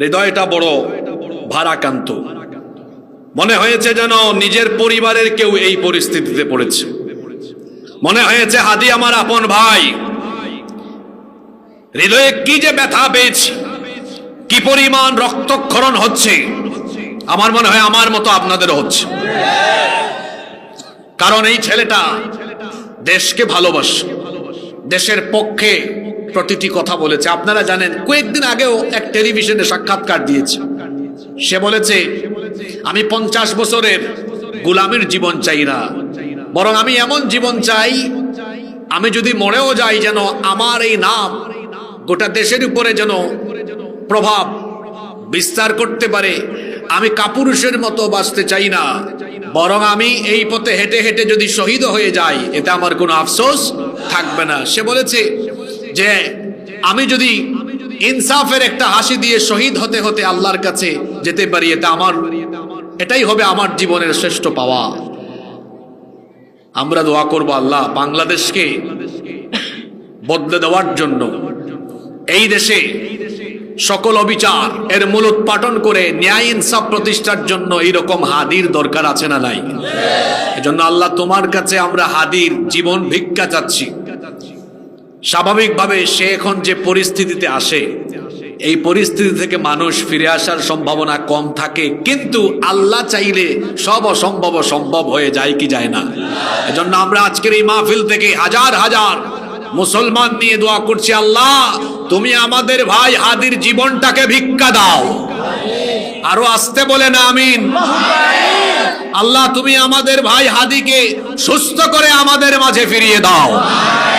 হৃদয়টা বড় ভারাক্রান্ত, মনে হয়েছে যেন নিজের পরিবারের কেউ এই পরিস্থিতিতে পড়েছে। মনে হয়েছে হাদি আমার আপন ভাই, হৃদয়ে কি যে ব্যথা পেয়েছি, কি পরিমাণ রক্তক্ষরণ হচ্ছে। আমার মনে হয় আমার মতো আপনাদেরও হচ্ছে, কারণ এই ছেলেটা দেশকে ভালোবাসে, দেশের পক্ষে প্রতিটি কথা বলেছে। আপনারা জানেন, কয়েকদিন আগেও এক টেলিভিশনে সাক্ষাৎকার দিয়েছে। সে বলেছে, আমি 50 বছরের গোলামের জীবন চাই না, বরং আমি এমন জীবন চাই, আমি যদি মরেও যাই যেন আমার এই নাম গোটা দেশের উপরে যেন প্রভাব বিস্তার করতে পারে। আমি কাপুরুষের মতো বাঁচতে চাই না, বরং আমি এই পথে হেঁটে হেঁটে যদি শহীদ হয়ে যাই, এতে আমার কোনো আফসোস থাকবে না। সে বলেছে যে আমি যদি ইনসাফের একটা হাসি দিয়ে শহীদ হতে হতে আল্লাহর কাছে যেতে পারি, এটাই হবে আমার জীবনের শ্রেষ্ঠ পাওয়া। আমরা দোয়া করব আল্লাহ বাংলাদেশকে বদলে দেওয়ার জন্য, এই দেশে সকল অবিচার এর মূলোৎপাটন করে ন্যায় ইনসাফ প্রতিষ্ঠার জন্য এইরকম হাদির দরকার আছে না নাই? এজন্য আল্লাহ তোমার কাছে আমরা হাদির জীবন ভিক্ষা চাচ্ছি। স্বাভাবিকভাবে সে এখন যে পরিস্থিতিতে আসে, এই পরিস্থিতি থেকে মানুষ ফিরে আসার সম্ভাবনা কম থাকে, কিন্তু আল্লাহ চাইলে সব অসম্ভব সম্ভব হয়ে যায় কি যায় না? এজন্য আমরা আজকের এই মাহফিল থেকে হাজার হাজার মুসলমান নিয়ে দোয়া করছি, আল্লাহ তুমি আমাদের ভাই হাদির জীবনটাকে ভিক্ষা দাও। আরো আসতে বলেন আমিন। আল্লাহ তুমি আমাদের ভাই হাদিকে সুস্থ করে আমাদের মাঝে ফিরিয়ে দাও।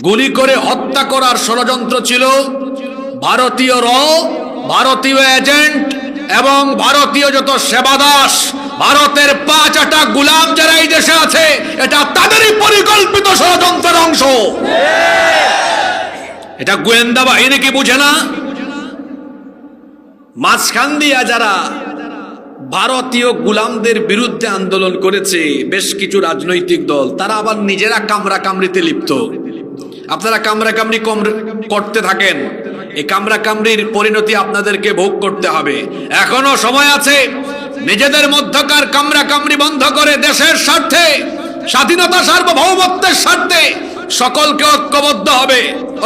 গুলি করে হত্যা করার ষড়যন্ত্র ছিল ভারতীয় ভারতীয় এজেন্ট এবং ভারতীয় যত সেবাদাস, ভারতের 5-8 গোলাম যারা এই দেশে আছে, এটা তাদেরই পরিকল্পিত ষড়যন্ত্রের অংশ। এটা গোয়েন্দা বাহিনী কি বুঝে না? মাঝখান দিয়া যারা ভারতীয় গোলামদের বিরুদ্ধে আন্দোলন করেছে বেশ কিছু রাজনৈতিক দল, তারা আবার নিজেরা কামরা কামড়িতে লিপ্ত। আপনারা কামরা কামড়ি করতে থাকেন, এই কামরা কামড়ির পরিণতি আপনাদেরকে ভোগ করতে হবে। এখনো সময় আছে, নিজেদের মধ্যকার কামরা কামড়ি বন্ধ করে দেশের স্বার্থে, স্বাধীনতা সার্বভৌমত্বের স্বার্থে সকলকে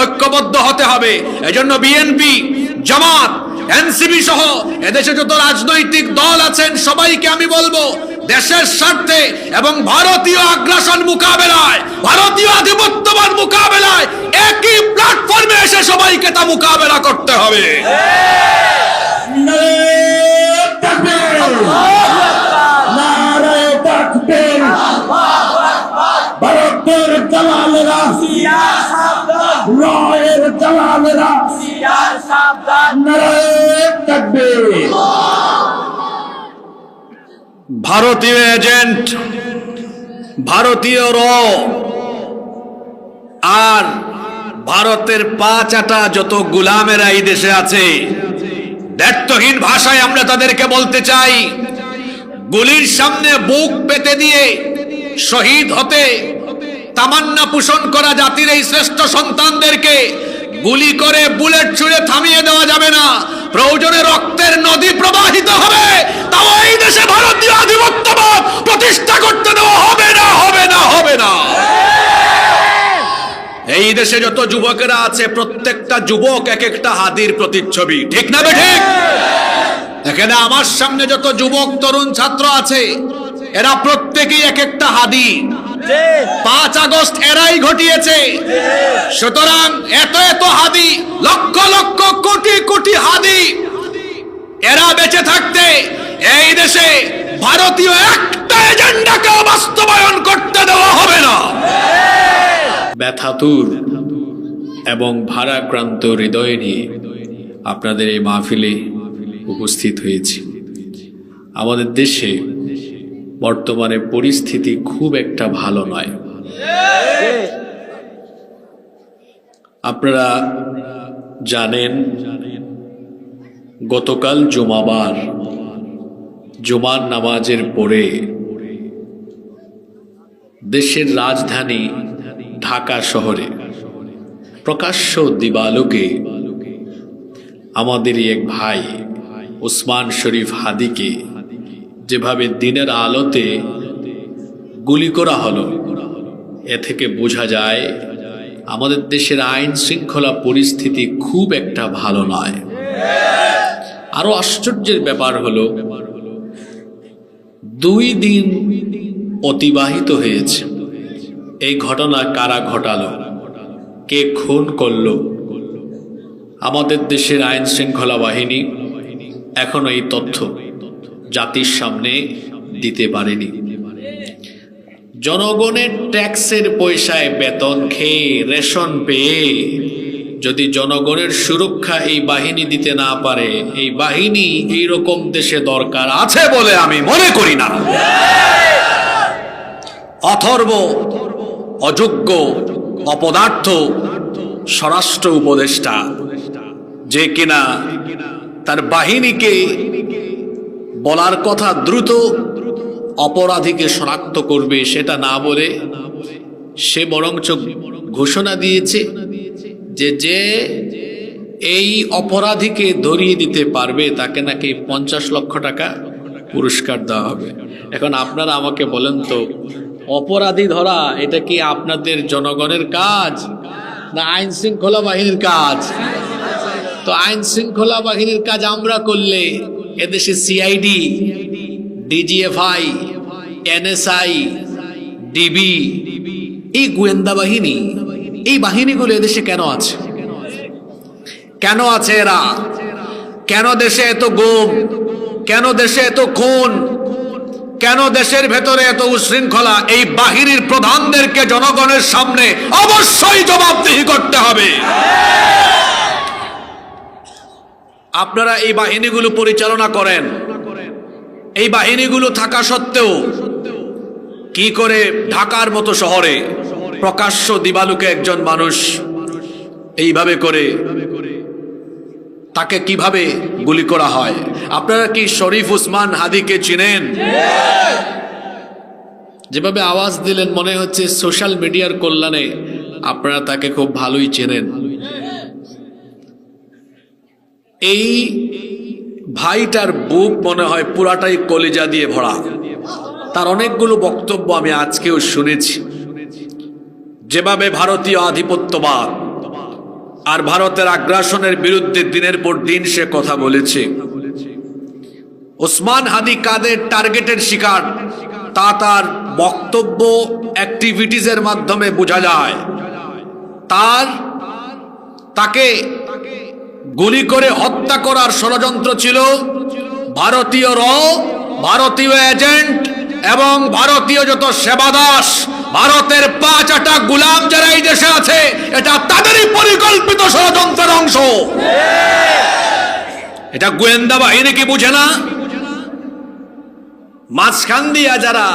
ঐক্যবদ্ধ হতে হবে। এজন্য বিএনপি, জামাত, এনসিপি সহ এদেশে যত রাজনৈতিক দল আছেন সবাইকে আমি বলবো, দেশের স্বার্থে এবং ভারতীয় আগ্রাসন মোকাবেলায়, ভারতীয় আধিপত্যবাদ মোকাবেলায় একই প্ল্যাটফর্মে এসে সবাইকে তা মোকাবেলা করতে হবে। ভারতের দালালেরা রয়ের দালালেরা নারায়ে তাকবীর। ভারতীয় এজেন্ট, ভারতীয় আর ভারতের 5-8 যত গোলামেরা এই দেশে আছে, দায়িত্বহীন ভাষায় আমরা তাদেরকে বলতে চাই, গুলির সামনে বুক পেতে দিয়ে শহীদ হতে তামান্না পোষণ করা জাতির এই শ্রেষ্ঠ সন্তানদেরকে গুলি করে বুলেট ছুঁড়ে থামিয়ে দেওয়া যাবে না। প্রয়োজনে রক্তের নদী প্রবাহিত হবে, তাও এই দেশে ভারতীয় আধিপত্যবাদ প্রতিষ্ঠা করতে দেওয়া হবে না, হবে না, হবে না। এই দেশে যত যুবকেরা আছে, প্রত্যেকটা যুবক এক একটা হাদির প্রতিচ্ছবি, ঠিক না বেঠিক? এখানে আমার সামনে যত যুবক তরুণ ছাত্র আছে, এরা প্রত্যেকেই এক একটা হাদি। 5 আগস্ট এরাই ঘটিয়েছে। সুতরাং এত এত হাদি, লক্ষ লক্ষ কোটি কোটি হাদি, এরা বেঁচে থাকতে এই দেশে ভারতীয় একটা এজেন্ডাকে বাস্তবায়ন করতে দেওয়া হবে না। ব্যথাতুর এবং ভারাক্রান্ত হৃদয় নিয়ে আপনাদের এই মাহফিলে উপস্থিত হয়েছি। আমাদের দেশে বর্তমানে পরিস্থিতি খুব একটা ভালো নয়। আপনারা জানেন, গতকাল জুমাবার, জুমার নামাজের পরে দেশের রাজধানী ঢাকা শহরে প্রকাশ্য দিবালোকে আমাদেরই এক ভাই ওসমান শরীফ হাদিকে যেভাবে দিনের আলোতে গুলি করা হলো, এ থেকে বোঝা যায় আমাদের দেশের আইন শৃঙ্খলা পরিস্থিতি খুব একটা ভালো নয়। আরো আশ্চর্যের ব্যাপার হলো 2 দিন অতিবাহিত হয়েছে, এই ঘটনা কারা ঘটালো, কে খুন করলো, আমাদের দেশের আইন শৃঙ্খলা বাহিনী এখনো এই তথ্য জাতির সামনে দিতে পারেনি। জনগণের ট্যাক্সের পয়সায় বেতন খেয়ে, রেশন পেয়ে যদি জনগণের সুরক্ষা এই বাহিনী দিতে না পারে, এই বাহিনী এইরকম দেশে দরকার আছে বলে আমি মনে করি না। অথর্ব, অযোগ্য, অপদার্থ স্বরাষ্ট্র উপদেষ্টা, যে কিনা তার বাহিনীকে বলার কথা দ্রুত অপরাধীকে শনাক্ত করবে, সেটা না বলে সে বরঞ্চ ঘোষণা দিয়েছে যে এই অপরাধীকে ধরিয়ে দিতে পারবে তাকে নাকি 50 লক্ষ টাকা পুরস্কার দেওয়া হবে। এখন আপনারা আমাকে বলেন তো, অপরাধী ধরা এটা কি আপনাদের জনগণের কাজ না আইন শৃঙ্খলা বাহিনীর কাজ? তো আইন শৃঙ্খলা বাহিনীর কাজ আমরা করলে এদেশে সিআইডি, ডিজিএফআই, এনএসআই, ডিবি, এই গোয়েন্দা বাহিনী, এই বাহিনীগুলো এদেশে কেন আছে? কেন আছে এরা? কেন দেশে এত গুম? কেন দেশে এত খুন? কেন দেশের ভেতরে এত উশৃঙ্খলা? এই বাহিনীর প্রধানদেরকে জনগণের সামনে অবশ্যই জবাবদিহি করতে হবে। আপনারা এই বাহিনীগুলো পরিচালনা করেন, এই বাহিনীগুলো থাকা সত্ত্বেও কি করে ঢাকার মতো শহরে প্রকাশ্য দিবালুকে একজন মানুষ এইভাবে করে তাকে কিভাবে গুলি করা হয়? আপনারা কি শরীফ ওসমান হাদিকে চিনেন? যেভাবে আওয়াজ দিলেন মনে হচ্ছে সোশ্যাল মিডিয়ার কল্যাণে আপনারা তাকে খুব ভালোই চেনেন। এই ভাইটার বুক মনে হয় পুরাটাই কলিজা দিয়ে ভরা। তার অনেকগুলো বক্তব্য আমি আজকেও শুনেছি, যেভাবে ভারতীয় আধিপত্যবাদ আর ভারতের আগ্রাসনের বিরুদ্ধে দিনের পর দিন সে কথা বলেছে। ওসমান হাদি কাদের টার্গেটের শিকার তা তার বক্তব্য, অ্যাক্টিভিটিজের মাধ্যমে বোঝা যায়। তাকে গুলি করে হত্যা করার ষড়যন্ত্র ছিল ভারতীয় ভারতীয় এজেন্ট এবং ভারতীয় যত সেবাদাস, ভারতের 5 গুলাম যারা এই দেশে আছে, এটা তাদেরই পরিকল্পিত ষড়যন্ত্রের অংশ। এটা গোয়েন্দা বাহিনী কি বুঝে না? মাঝখান দিয়া যারা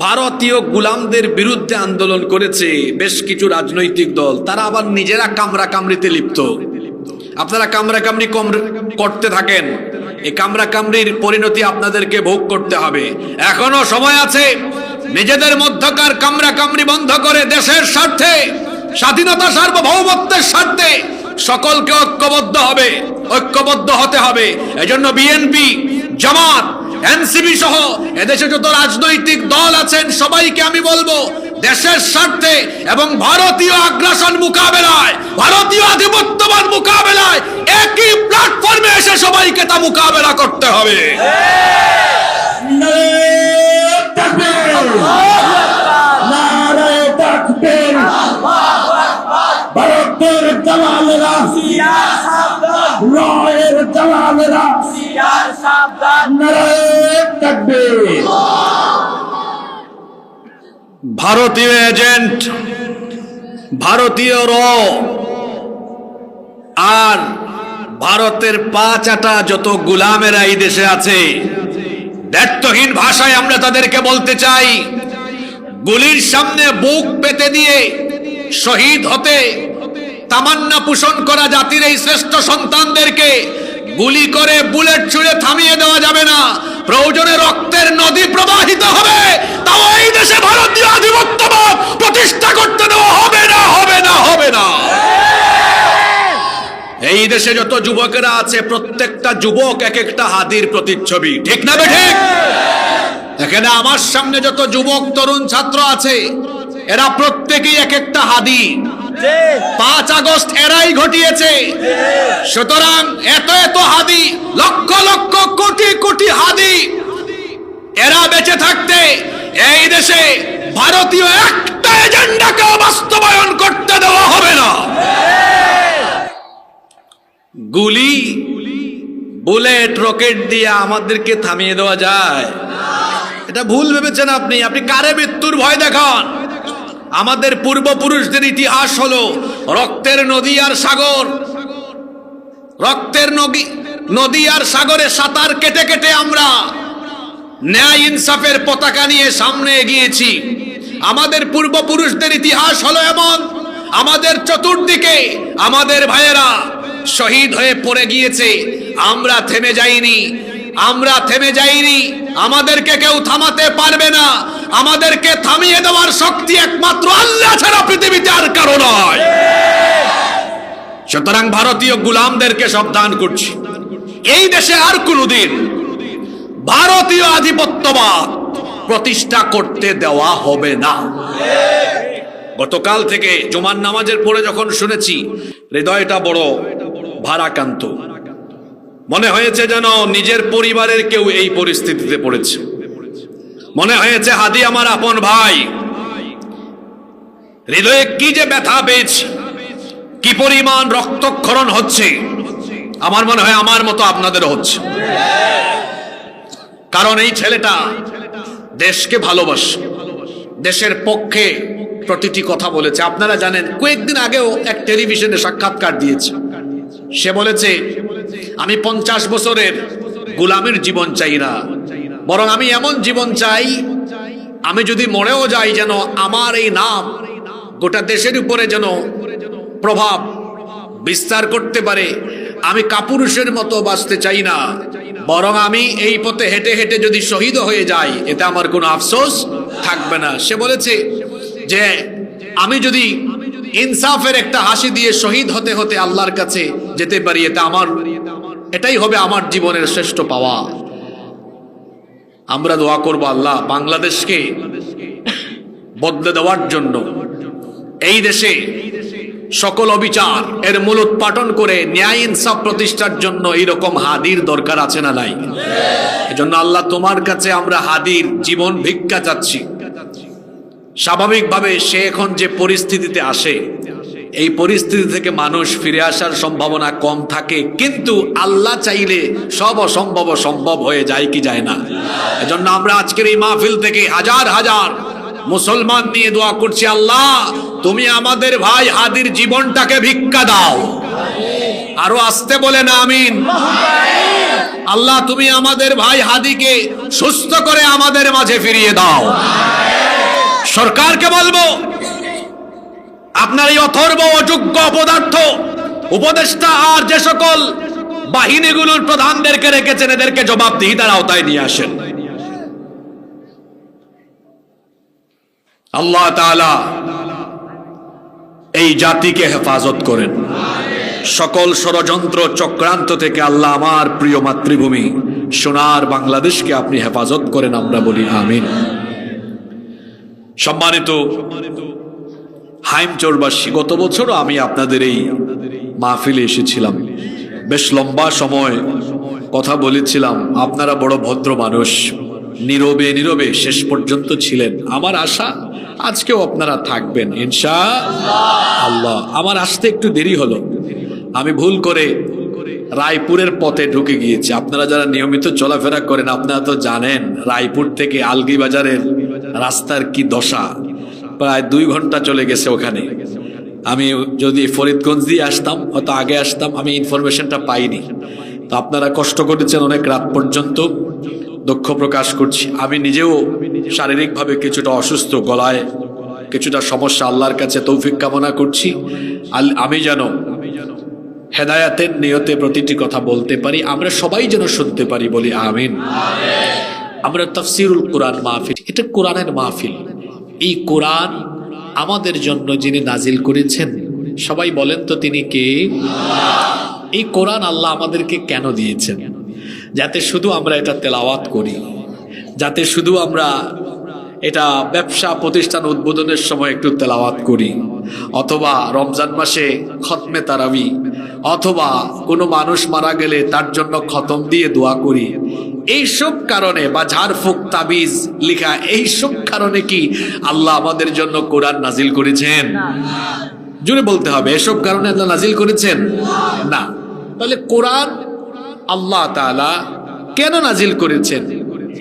ভারতীয় গুলামদের বিরুদ্ধে আন্দোলন করেছে বেশ কিছু রাজনৈতিক দল, তারা আবার নিজেরা কামরা কামড়িতে লিপ্ত। আপনারা কামরা কামড়ি করতে থাকেন, এই কামরা কামড়ির পরিণতি আপনাদেরকে ভোগ করতে হবে। এখনো সময় আছে, নিজেদের মধ্যকার কামরা কামড়ি বন্ধ করে দেশের স্বার্থে, স্বাধীনতা সার্বভৌমত্বের স্বার্থে সকলকে ঐক্যবদ্ধ হতে হবে। এজন্য বিএনপি, জামাত, এনসিপি সহ এদেশে যত রাজনৈতিক দল আছেন সবাইকে আমি বলবো, দেশের স্বার্থে এবং ভারতীয় আগ্রাসন মোকাবেলায়, ভারতীয় আধিপত্যবাদ মোকাবেলায় একই প্ল্যাটফর্মে এসে সবাইকে তা মোকাবেলা করতে হবে। ভারতের দালালেরা, রয়ের দালালেরা, নারায়ে তাকবীর। ভারতীয় এজেন্ট, ভারতীয় আর ভারতের 5 যত গুলামেরা এই দেশে আছে, দায়িত্বহীন ভাষায় আমরা তাদেরকে বলতে চাই, গুলির সামনে বুক পেতে দিয়ে শহীদ হতে তামান্না পোষণ করা জাতির এই শ্রেষ্ঠ সন্তানদেরকে গুলি করে বুলেট ছুঁড়ে থামিয়ে দেওয়া যাবে না। প্রয়োজনে রক্তের নদী প্রবাহিত হবে, তাও এই দেশে ভারতীয় আধিপত্যবাদ প্রতিষ্ঠা করতে দেওয়া হবে না, হবে না, হবে না। এই দেশে যত যুবকেরা আছে প্রত্যেকটা যুবক এক একটা হাদির প্রতিচ্ছবি, ঠিক না ঠিক? এখানে আমার সামনে যত যুবক তরুণ ছাত্র আছে এরা প্রত্যেকেই এক একটা হাদি। 5 আগস্ট এরাই ঘটিয়েছে। সুতরাং এত এত হাদি, লক্ষ লক্ষ কোটি কোটি হাদি, এরা বেঁচে থাকতে এই দেশে ভারতীয় একটা এজেন্ডাকে বাস্তবায়ন করতে দেওয়া হবে না। গুলি, বুলেট, রকেট দিয়ে আমাদেরকে থামিয়ে দেওয়া যায়? এটা ভুল ভেবেছেন আপনি। আপনি কারে মৃত্যুর ভয় দেখান? আমাদের পূর্বপুরুষদের ইতিহাস হলো রক্তের নদী আর সাগর। রক্তের নদী আর সাগরে সাঁতার কেটে কেটে আমরা ন্যায় ইনসাফের পতাকা নিয়ে সামনে এগিয়েছি। আমাদের পূর্বপুরুষদের ইতিহাস হলো এমন, আমাদের চতুর্দিকে আমাদের ভাইয়েরা শহীদ হয়ে পড়ে গিয়েছে। আমরা থেমে যাইনি, আমরা থেমে যাইনি। আমাদেরকে কেউ থামাতে পারবে না। আমাদেরকে থামিয়ে দেওয়ার শক্তি একমাত্র আল্লাহ ছাড়া পৃথিবীতে আর কারো নয়। সুতরাং ভারতীয় গোলামদেরকে সাবধান করছি, এই দেশে আর কোনোদিন ভারতীয় আধিপত্যবাদ প্রতিষ্ঠা করতে দেওয়া হবে না। গতকাল থেকে জুমার নামাজের পরে যখন শুনেছি, হৃদয়টা বড় ভারাক্রান্ত। মনে হয়েছে যেন নিজের পরিবারের কেউ এই পরিস্থিতিতে পড়েছে। মনে হয়েছে হাদি আমার আপন ভাই। হৃদয়ে কি যে ব্যথা পেয়েছি, কি পরিমাণ রক্তক্ষরণ হচ্ছে। আমার মনে হয় আমার মতো আপনাদেরও হচ্ছে। কারণ এই ছেলেটা দেশকে ভালোবাসে, দেশের পক্ষে প্রতিটি কথা বলেছে। আপনারা জানেন, কয়েকদিন আগেও এক টেলিভিশনে সাক্ষাৎকার দিয়েছে। সে বলেছে, আমি 50 বছরের গোলামের জীবন চাই না, বরং আমি এমন জীবন চাই, আমি যদি মরেও যাই যেন আমার এই নাম গোটা দেশের উপরে যেন প্রভাব বিস্তার করতে পারে। আমি কাপুরুষের মতো বাঁচতে চাই না, বরং আমি এই পথে হেঁটে হেঁটে যদি শহীদ হয়ে যাই এতে আমার কোনো আফসোস থাকবে না। সে বলেছে যে আমি যদি ইনসাফের একটা হাসি দিয়ে শহীদ হতে হতে আল্লাহর কাছে যেতে পারি, এটাই হবে আমার জীবনের শ্রেষ্ঠ পাওয়া। আমরা দোয়া করব আল্লাহ বাংলাদেশকে বদলে দেওয়ার জন্য। এই দেশে সকল অবিচার এর মূলোৎপাটন করে ন্যায় ইনসাফ প্রতিষ্ঠার জন্য এইরকম হাদির দরকার আছে না নাই? এজন্য আল্লাহ তোমার কাছে আমরা হাদির জীবন ভিক্ষা চাচ্ছি। স্বাভাবিকভাবে সে এখন যে পরিস্থিতিতে আসে, এই পরিস্থিতি থেকে মানুষ ফিরে আসার সম্ভাবনা কম থাকে, কিন্তু আল্লাহ চাইলে সব অসম্ভব সম্ভব হয়ে যায় কি যায় না? এজন্য আমরা আজকের এই মাহফিল থেকে হাজার হাজার মুসলমান নিয়ে দোয়া করছি, আল্লাহ তুমি আমাদের ভাই হাদির জীবনটাকে ভিক্ষা দাও। আরো আসতে বলে না আমিন। আল্লাহ তুমি আমাদের ভাই হাদিকে সুস্থ করে আমাদের মাঝে ফিরিয়ে দাও। সরকারকে বলবো, আপনার এই অথর্ব অযোগ্য অপদার্থ উপদেষ্টা আর যে সকল বাহিনীগুলোর প্রধানদেরকে রেখেছেন, এদেরকে জবাবদিহিতার আওতায় নিয়ে আসেন। আল্লাহ তাআলা এই জাতিকে হেফাজত করেন সকল ষড়যন্ত্র চক্রান্ত থেকে। আল্লাহ আমার প্রিয় মাতৃভূমি সোনার বাংলাদেশকে আপনি হেফাজত করেন, আমরা বলি আমিন। সম্মানিত হাইমচরবাসী, গত বছরও আমি আপনাদের এই মাহফিলে এসেছিলাম, বেশ লম্বা সময় কথা বলেছিলাম। আপনারা বড় ভদ্র মানুষ, নীরবে নীরবে শেষ পর্যন্ত ছিলেন। আমার আশা আজকেও আপনারা থাকবেন ইনশাআল্লাহ। আমার আসতে একটু দেরি হলো, আমি ভুল করে রায়পুরের পথে ঢুকে গিয়েছি। আপনারা যারা নিয়মিত চলাফেরা করেন আপনারা তো জানেন রায়পুর থেকে আলগি বাজারের রাস্তার কি দশা। প্রায় 2 ঘন্টা চলে গেছে ওখানে। আমি যদি ফরিদগঞ্জ দিয়ে আসতাম, হয়তো আগে আসতাম, আমি ইনফরমেশনটা পাইনি। তো আপনারা কষ্ট করেছেন অনেক রাত পর্যন্ত, দুঃখ প্রকাশ করছি। আমি নিজেও শারীরিকভাবে কিছুটা অসুস্থ, গলায় কিছুটা সমস্যা। আল্লাহর কাছে তৌফিক কামনা করছি আমি যেন হেদায়াতের নিয়তে প্রতিটি কথা বলতে পারি, আমরা সবাই যেন শুনতে পারি, বলি আমিন। আমরা তাফসিরুল কোরআন মাহফিল, এটা কোরআনের মাহফিল। এই কোরআন আমাদের জন্য যিনি নাজিল করেছেন, সবাই বলেন তো তিনি কে? এই কোরআন আল্লাহ আমাদেরকে কেন দিয়েছেন? যাতে শুধু আমরা এটা তেলাওয়াত করি, যাতে শুধু আমরা এটা ব্যবসা প্রতিষ্ঠান উদ্বোধনের সময় একটু তেলাওয়াত করি, অথবা রমজান মাসে খতমে তারাবি, অথবা কোনো মানুষ মারা গেলে তার জন্য খতম দিয়ে দোয়া করি। এইসব কারণে বা ঝাড়ফুঁক তাবিজ লিখা এইসব কারণে কি আল্লাহ আমাদের জন্য কোরআন নাজিল করেছেন? জোরে বলতে হবে, এসব কারণে আল্লাহ নাজিল করেছেন না। তাহলে কোরআন আল্লাহ তাআলা কেন নাজিল করেছেন?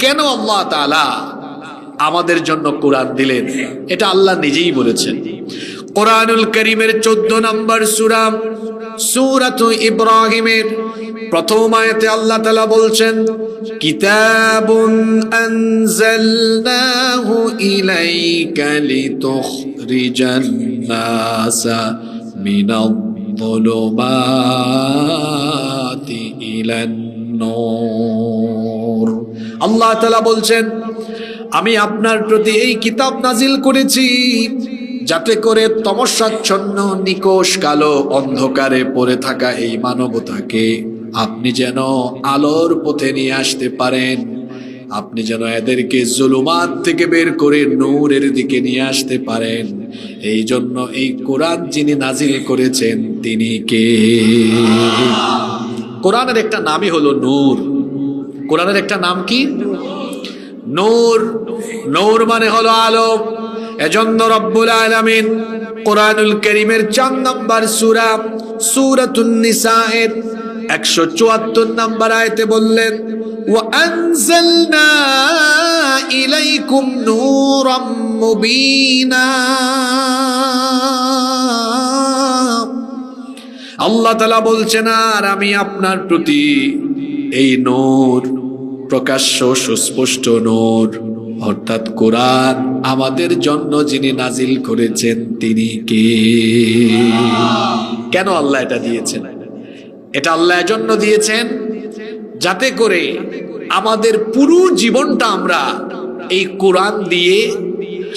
কেন আল্লাহ তাআলা আমাদের জন্য কোরআন দিলেন? এটা আল্লাহ নিজেই বলেছেন। কোরআনুল কারীমের 14 নম্বর সূরা সূরাতুল ইব্রাহিমের প্রথম আয়াতে আল্লাহ তাআলা বলছেন, কিতাবুন আনজালনাহু ইলাইকা লিতুখরিজান নাসা মিনাল-যুলুমাতি ইলান-নূর। আল্লাহ তাআলা বলছেন, আমি আপনার প্রতি এই কিতাব নাজিল করেছি যাতে করে তমসাচ্ছন্ন নিকোষ কালো অন্ধকারে পড়ে থাকা এই মানবতাকে আপনি যেন আলোর পথে নিয়ে আসতে পারেন, আপনি যেন এদেরকে জুলুমাত থেকে বের করে নূরের দিকে নিয়ে আসতে পারেন। এই জন্য এই কোরআন যিনি নাজিল করেছেন তিনি কে? কোরআনের একটা নামই হলো নূর। কোরআনের একটা নাম কি? নূর। নূর মানে হলো আলো। এজন্য রব্বুল আলামিন কোরআনুল কারীমের 4 নম্বর সূরা সূরাতুন নিসায়ের 174 নম্বর আয়াতে বললেন, ওয়া আনজালনা ইলাইকুম নূরাম মুবিনা। আল্লাহ তাআলা বলছেন, আর আমি আপনার প্রতি এই নূর, প্রকাশ্য সুস্পষ্ট নূর অর্থাৎ কোরআন আমাদের জন্য যিনি নাজিল করেছেন তিনি কে? কেন আল্লাহ এটা দিয়েছেন? এটা আল্লাহ এজন্য দিয়েছেন যাতে করে আমাদের পুরো জীবনটা আমরা এই কোরআন দিয়ে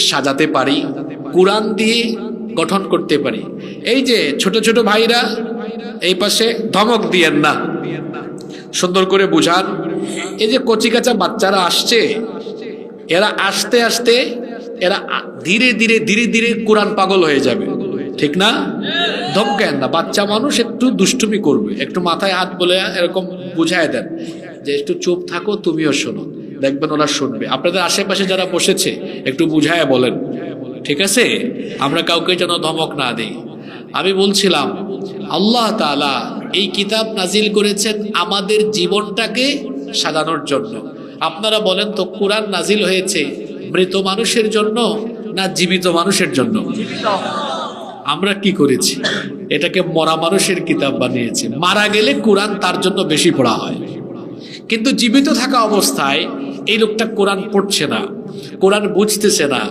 সাজাতে পারি, কোরআন দিয়ে গঠন করতে পারি। এই যে ছোট ছোট ভাইরা এই পাশে ধমক দিয়েন না, সুন্দর করে বুঝান। এই যে কচিকাচা বাচ্চারা আসছে, এরা আস্তে আস্তে এরা ধীরে ধীরে ধীরে ধীরে কোরআন পাগল হয়ে যাবে, ঠিক না? ধমকেন না, বাচ্চা মানুষ একটু দুষ্টুমি করবে, একটু মাথায় হাত বলে এরকম বুঝায় দেন যে একটু চুপ থাকো, তুমিও শোনো, দেখবেন ওরা শুনবে। আপনাদের আশেপাশে যারা বসেছে একটু বুঝায় বলেন, ঠিক আছে? আমরা কাউকে যেন ধমক না দিই। আমি বলছিলাম আল্লাহ তাআলা এই কিতাব নাজিল করেছেন আমাদের জীবনটাকে সাজানোর জন্য। আপনারা বলেন তো, কোরআন নাজিল হয়েছে মৃত মানুষের জন্য না জীবিত মানুষের জন্য? আমরা কি করেছি? এটাকে মরা মানুষের কিতাব বানিয়েছি। মারা গেলে কোরআন তার জন্য বেশি পড়া হয়, কিন্তু জীবিত থাকা অবস্থায় এই লোকটা কোরআন পড়ছে না, কোরআন বুঝতেছে না,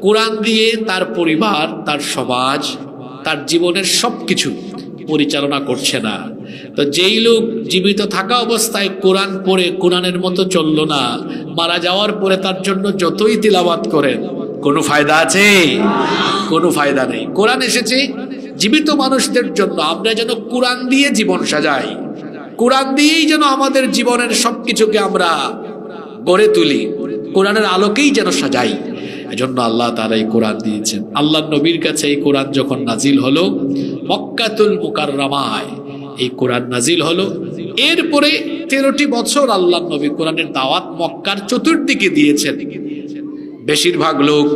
কোরআন দিয়ে তার পরিবার, তার সমাজ, তার জীবনের সবকিছু পরিচালনা করছে না। তো যেই লোক জীবিত থাকা অবস্থায় কোরআন পড়ে কোরআনের মতো চললো না, মারা যাওয়ার পরে তার জন্য যতই তিলাওয়াত করেন কোনো ফায়দা আছে? কোনো ফায়দা নেই। কোরআন এসেছে জীবিত মানুষদের জন্য, আমরা যেন কোরআন দিয়ে জীবন সাজাই, কোরআন দিয়েই যেন আমাদের জীবনের সবকিছুকে আমরা গড়ে তুলি, কোরআনের আলোকেই যেন সাজাই। এজন্য আল্লাহ তাআলা এই কোরআন দিয়েছেন। আল্লাহর নবীর কাছে এই কোরআন যখন নাজিল হলো, মক্কাতুল মুকাররমায় এই কোরআন নাজিল হলো। এরপরে 13টি বছর আল্লাহর নবী কোরআনের দাওয়াত মক্কার চতুর্দিকে দিয়েছেন। বেশিরভাগ লোক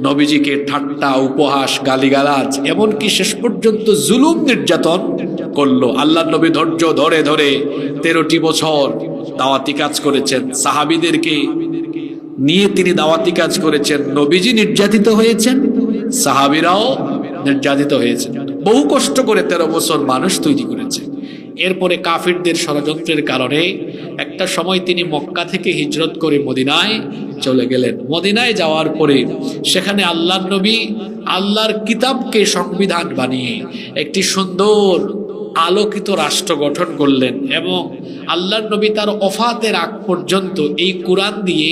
নবীজিকে ঠাট্টা, উপহাস, গালিগালাজ, এমনকি শেষ পর্যন্ত জুলুম নির্যাতন করলো। আল্লাহর নবী ধৈর্য ধরে ধরে 13টি বছর দাওয়াতি কাজ করেছেন, সাহাবীদেরকে নিয়ে তিনি দাওয়াতি কাজ করেছেন। নবীজি নির্যাতিত হয়েছেন, সাহাবীরাও নির্যাতিত হয়েছেন। বহু কষ্ট করে 13 বছর মানুষ তৈরি করেছে। এরপরে কাফিরদের ষড়যন্ত্রের কারণে একটা সময় তিনি মক্কা থেকে হিজরত করে মদিনায় চলে গেলেন। মদিনায় যাওয়ার পরে সেখানে আল্লাহর নবী আল্লাহর কিতাবকে সংবিধান বানিয়ে একটি সুন্দর আলোকিত রাষ্ট্র গঠন করলেন এবং আল্লাহর নবী তার ওফাতের আগ পর্যন্ত এই কোরআন দিয়ে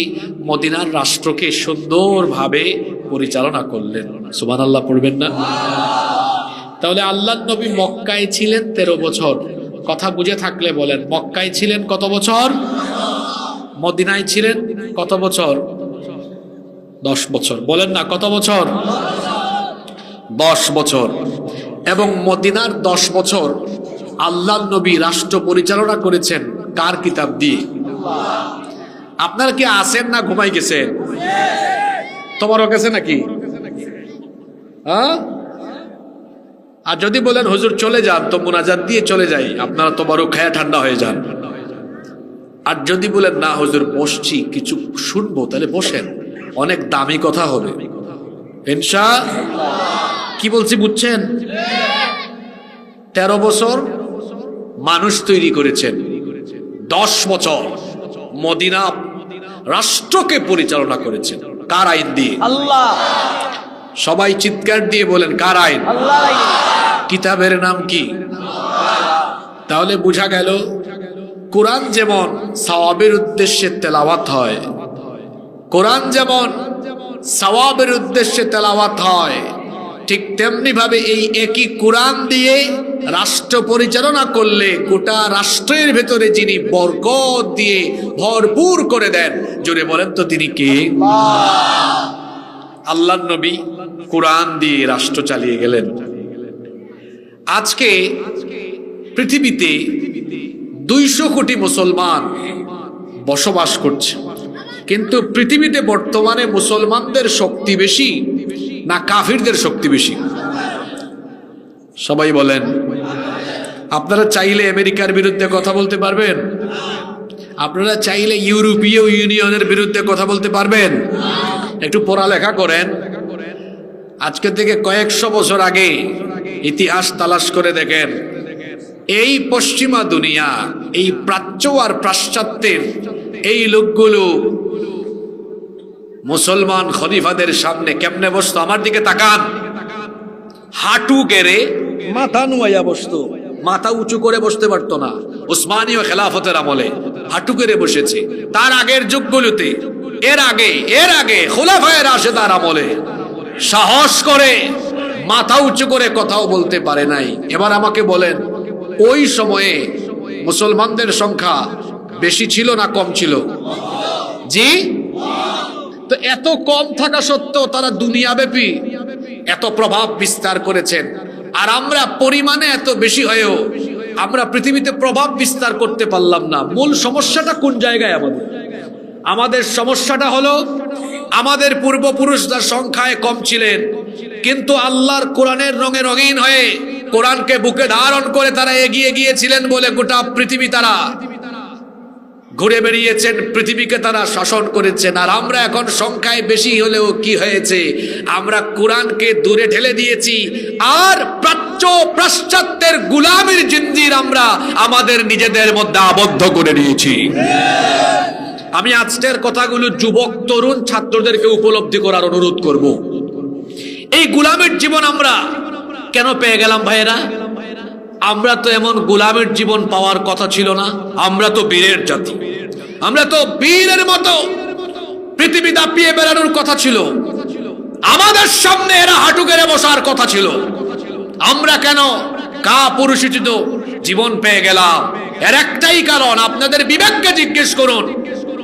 মদিনার রাষ্ট্রকে সুন্দরভাবে পরিচালনা করলেন। সুবহানাল্লাহ পড়বেন না? তাহলে আল্লাহর নবী মক্কায় ছিলেন 13 বছর। কথা বুঝে থাকলে বলেন, মক্কায় ছিলেন কত বছর? মদিনায় ছিলেন কত বছর? 10 বছর। বলেন না কত বছর? 10 বছর। এবং মদিনার 10 বছর আল্লাহর নবী রাষ্ট্র পরিচালনা করেছেন কার কিতাব দিয়ে? আপনারা কি আছেন না ঘুমাই গেছেন? তোমারও গেছে নাকি? হ্যাঁ? আর যদি বলেন হুজুর চলে যান, তো মুনাজাত দিয়ে চলে যাই, আপনারা তো বড় খায়া ঠান্ডা হয়ে যান। আর যদি বলেন না হুজুর বসছি কিছু শুনবো, তাহলে বসেন, অনেক দামি কথা হবে ইনশাআল্লাহ। কি বলছি বুঝছেন? 13 বছর মানুষ তৈরি করেছেন, 10 বছর মদিনা রাষ্ট্রকে পরিচালনা করেছেন কার আইন দিয়ে? আল্লাহ। সবাই চিৎকার দিয়ে বলেন কার আইন? আল্লাহ। কিতাবের নাম কি? তাহলে বোঝা গেল কোরআন যেমন সওয়াবের উদ্দেশ্যে তেলাওয়াত হয়, কোরআন যেমন সওয়াবের উদ্দেশ্যে তেলাওয়াত হয়, ঠিক তেমনি ভাবে এই একই কোরআন দিয়ে রাষ্ট্র পরিচালনা করলে গোটা রাষ্ট্রের ভেতরে যিনি বরকত দিয়ে ভরপুর করে দেন, জোরে বলেন তো তিনি কে? আল্লাহর নবী কোরআন দিয়ে রাষ্ট্র চালিয়ে গেলেন। আজকে পৃথিবীতে 200 কোটি মুসলমান বসবাস করছে, কিন্তু পৃথিবীতে বর্তমানে মুসলমানদের শক্তি বেশি না কাফিরদের শক্তি বেশি? সবাই বলেন। আপনারা চাইলে আমেরিকার বিরুদ্ধে কথা বলতে পারবেন? আপনারা চাইলে ইউরোপীয় ইউনিয়নের বিরুদ্ধে কথা বলতে পারবেন? একটু পড়ালেখা করেন। আজকে থেকে কয়েকশো বছর আগে ইতিহাস তালাশ করে দেখেন, এই পশ্চিমা দুনিয়া, এই প্রাচ্য আর পাশ্চাত্যের এই লোকগুলো মুসলমান খলিফাদের সামনে কেমনে বসতো? আমার দিকে তাকান। হাঁটু গেড়ে মাথা নুয়াইয়া বসতো, মাথা উঁচু করে বসতে পারতো না। উসমানীয় খেলাফতের আমলে হাঁটু গেড়ে বসেছে। তার আগের যুগগুলোতে, এর আগে খোলাফায়ে রাশেদার আমলে সাহস করে মাথা উঁচু করে কথাও বলতে পারে নাই। এবার আমাকে বলেন, ওই সময়ে মুসলমানদের সংখ্যা বেশি ছিল না কম ছিল? জি। তো এত কম থাকা সত্ত্বেও তারা দুনিয়াব্যাপী এত প্রভাব বিস্তার করেছেন। আর আমরা পরিমাণে এত বেশি হয়েও আমরা পৃথিবীতে প্রভাব বিস্তার করতে পারলাম না। মূল সমস্যাটা কোন জায়গায়? আমাদের সমস্যাটা হলো আমাদের পূর্বপুরুষরা সংখ্যায় কম ছিলেন, কিন্তু আল্লাহর কোরআনের রঙে রঙিন হয়ে কোরআনকে বুকে ধারণ করে তারা এগিয়ে গিয়েছিলেন বলে গোটা পৃথিবী তারা ঘুরে বেরিয়েছেন, পৃথিবীকে তারা শাসন করেছেন। আর আমরা এখন সংখ্যায় বেশি হলেও কি হয়েছে? আমরা কোরআনকে দূরে ঠেলে দিয়েছি, আর প্রাচ্য পাশ্চাত্যের গোলামির জিঞ্জির আমরা আমাদের নিজেদের মধ্যে আবদ্ধ করে নিয়েছি। আমি আজকের কথাগুলো যুবক তরুণ ছাত্রদেরকে উপলব্ধি করার অনুরোধ করব। এই গোলামের জীবন আমরা কেন পেয়ে গেলাম ভাইয়েরা? আমরা তো এমন গোলামের জীবন পাওয়ার কথা ছিল না। আমরা তো বীরের জাতি, আমরা তো বীরের মতো পৃথিবী দাপিয়ে বেড়ানোর কথা ছিল। আমাদের সামনে এরা হাঁটু গেড়ে বসার কথা ছিল। আমরা কেন কাপুরুষোচিত জীবন পেয়ে গেলাম? এর একটাই কারণ, আপনাদের বিবেককে জিজ্ঞেস করুন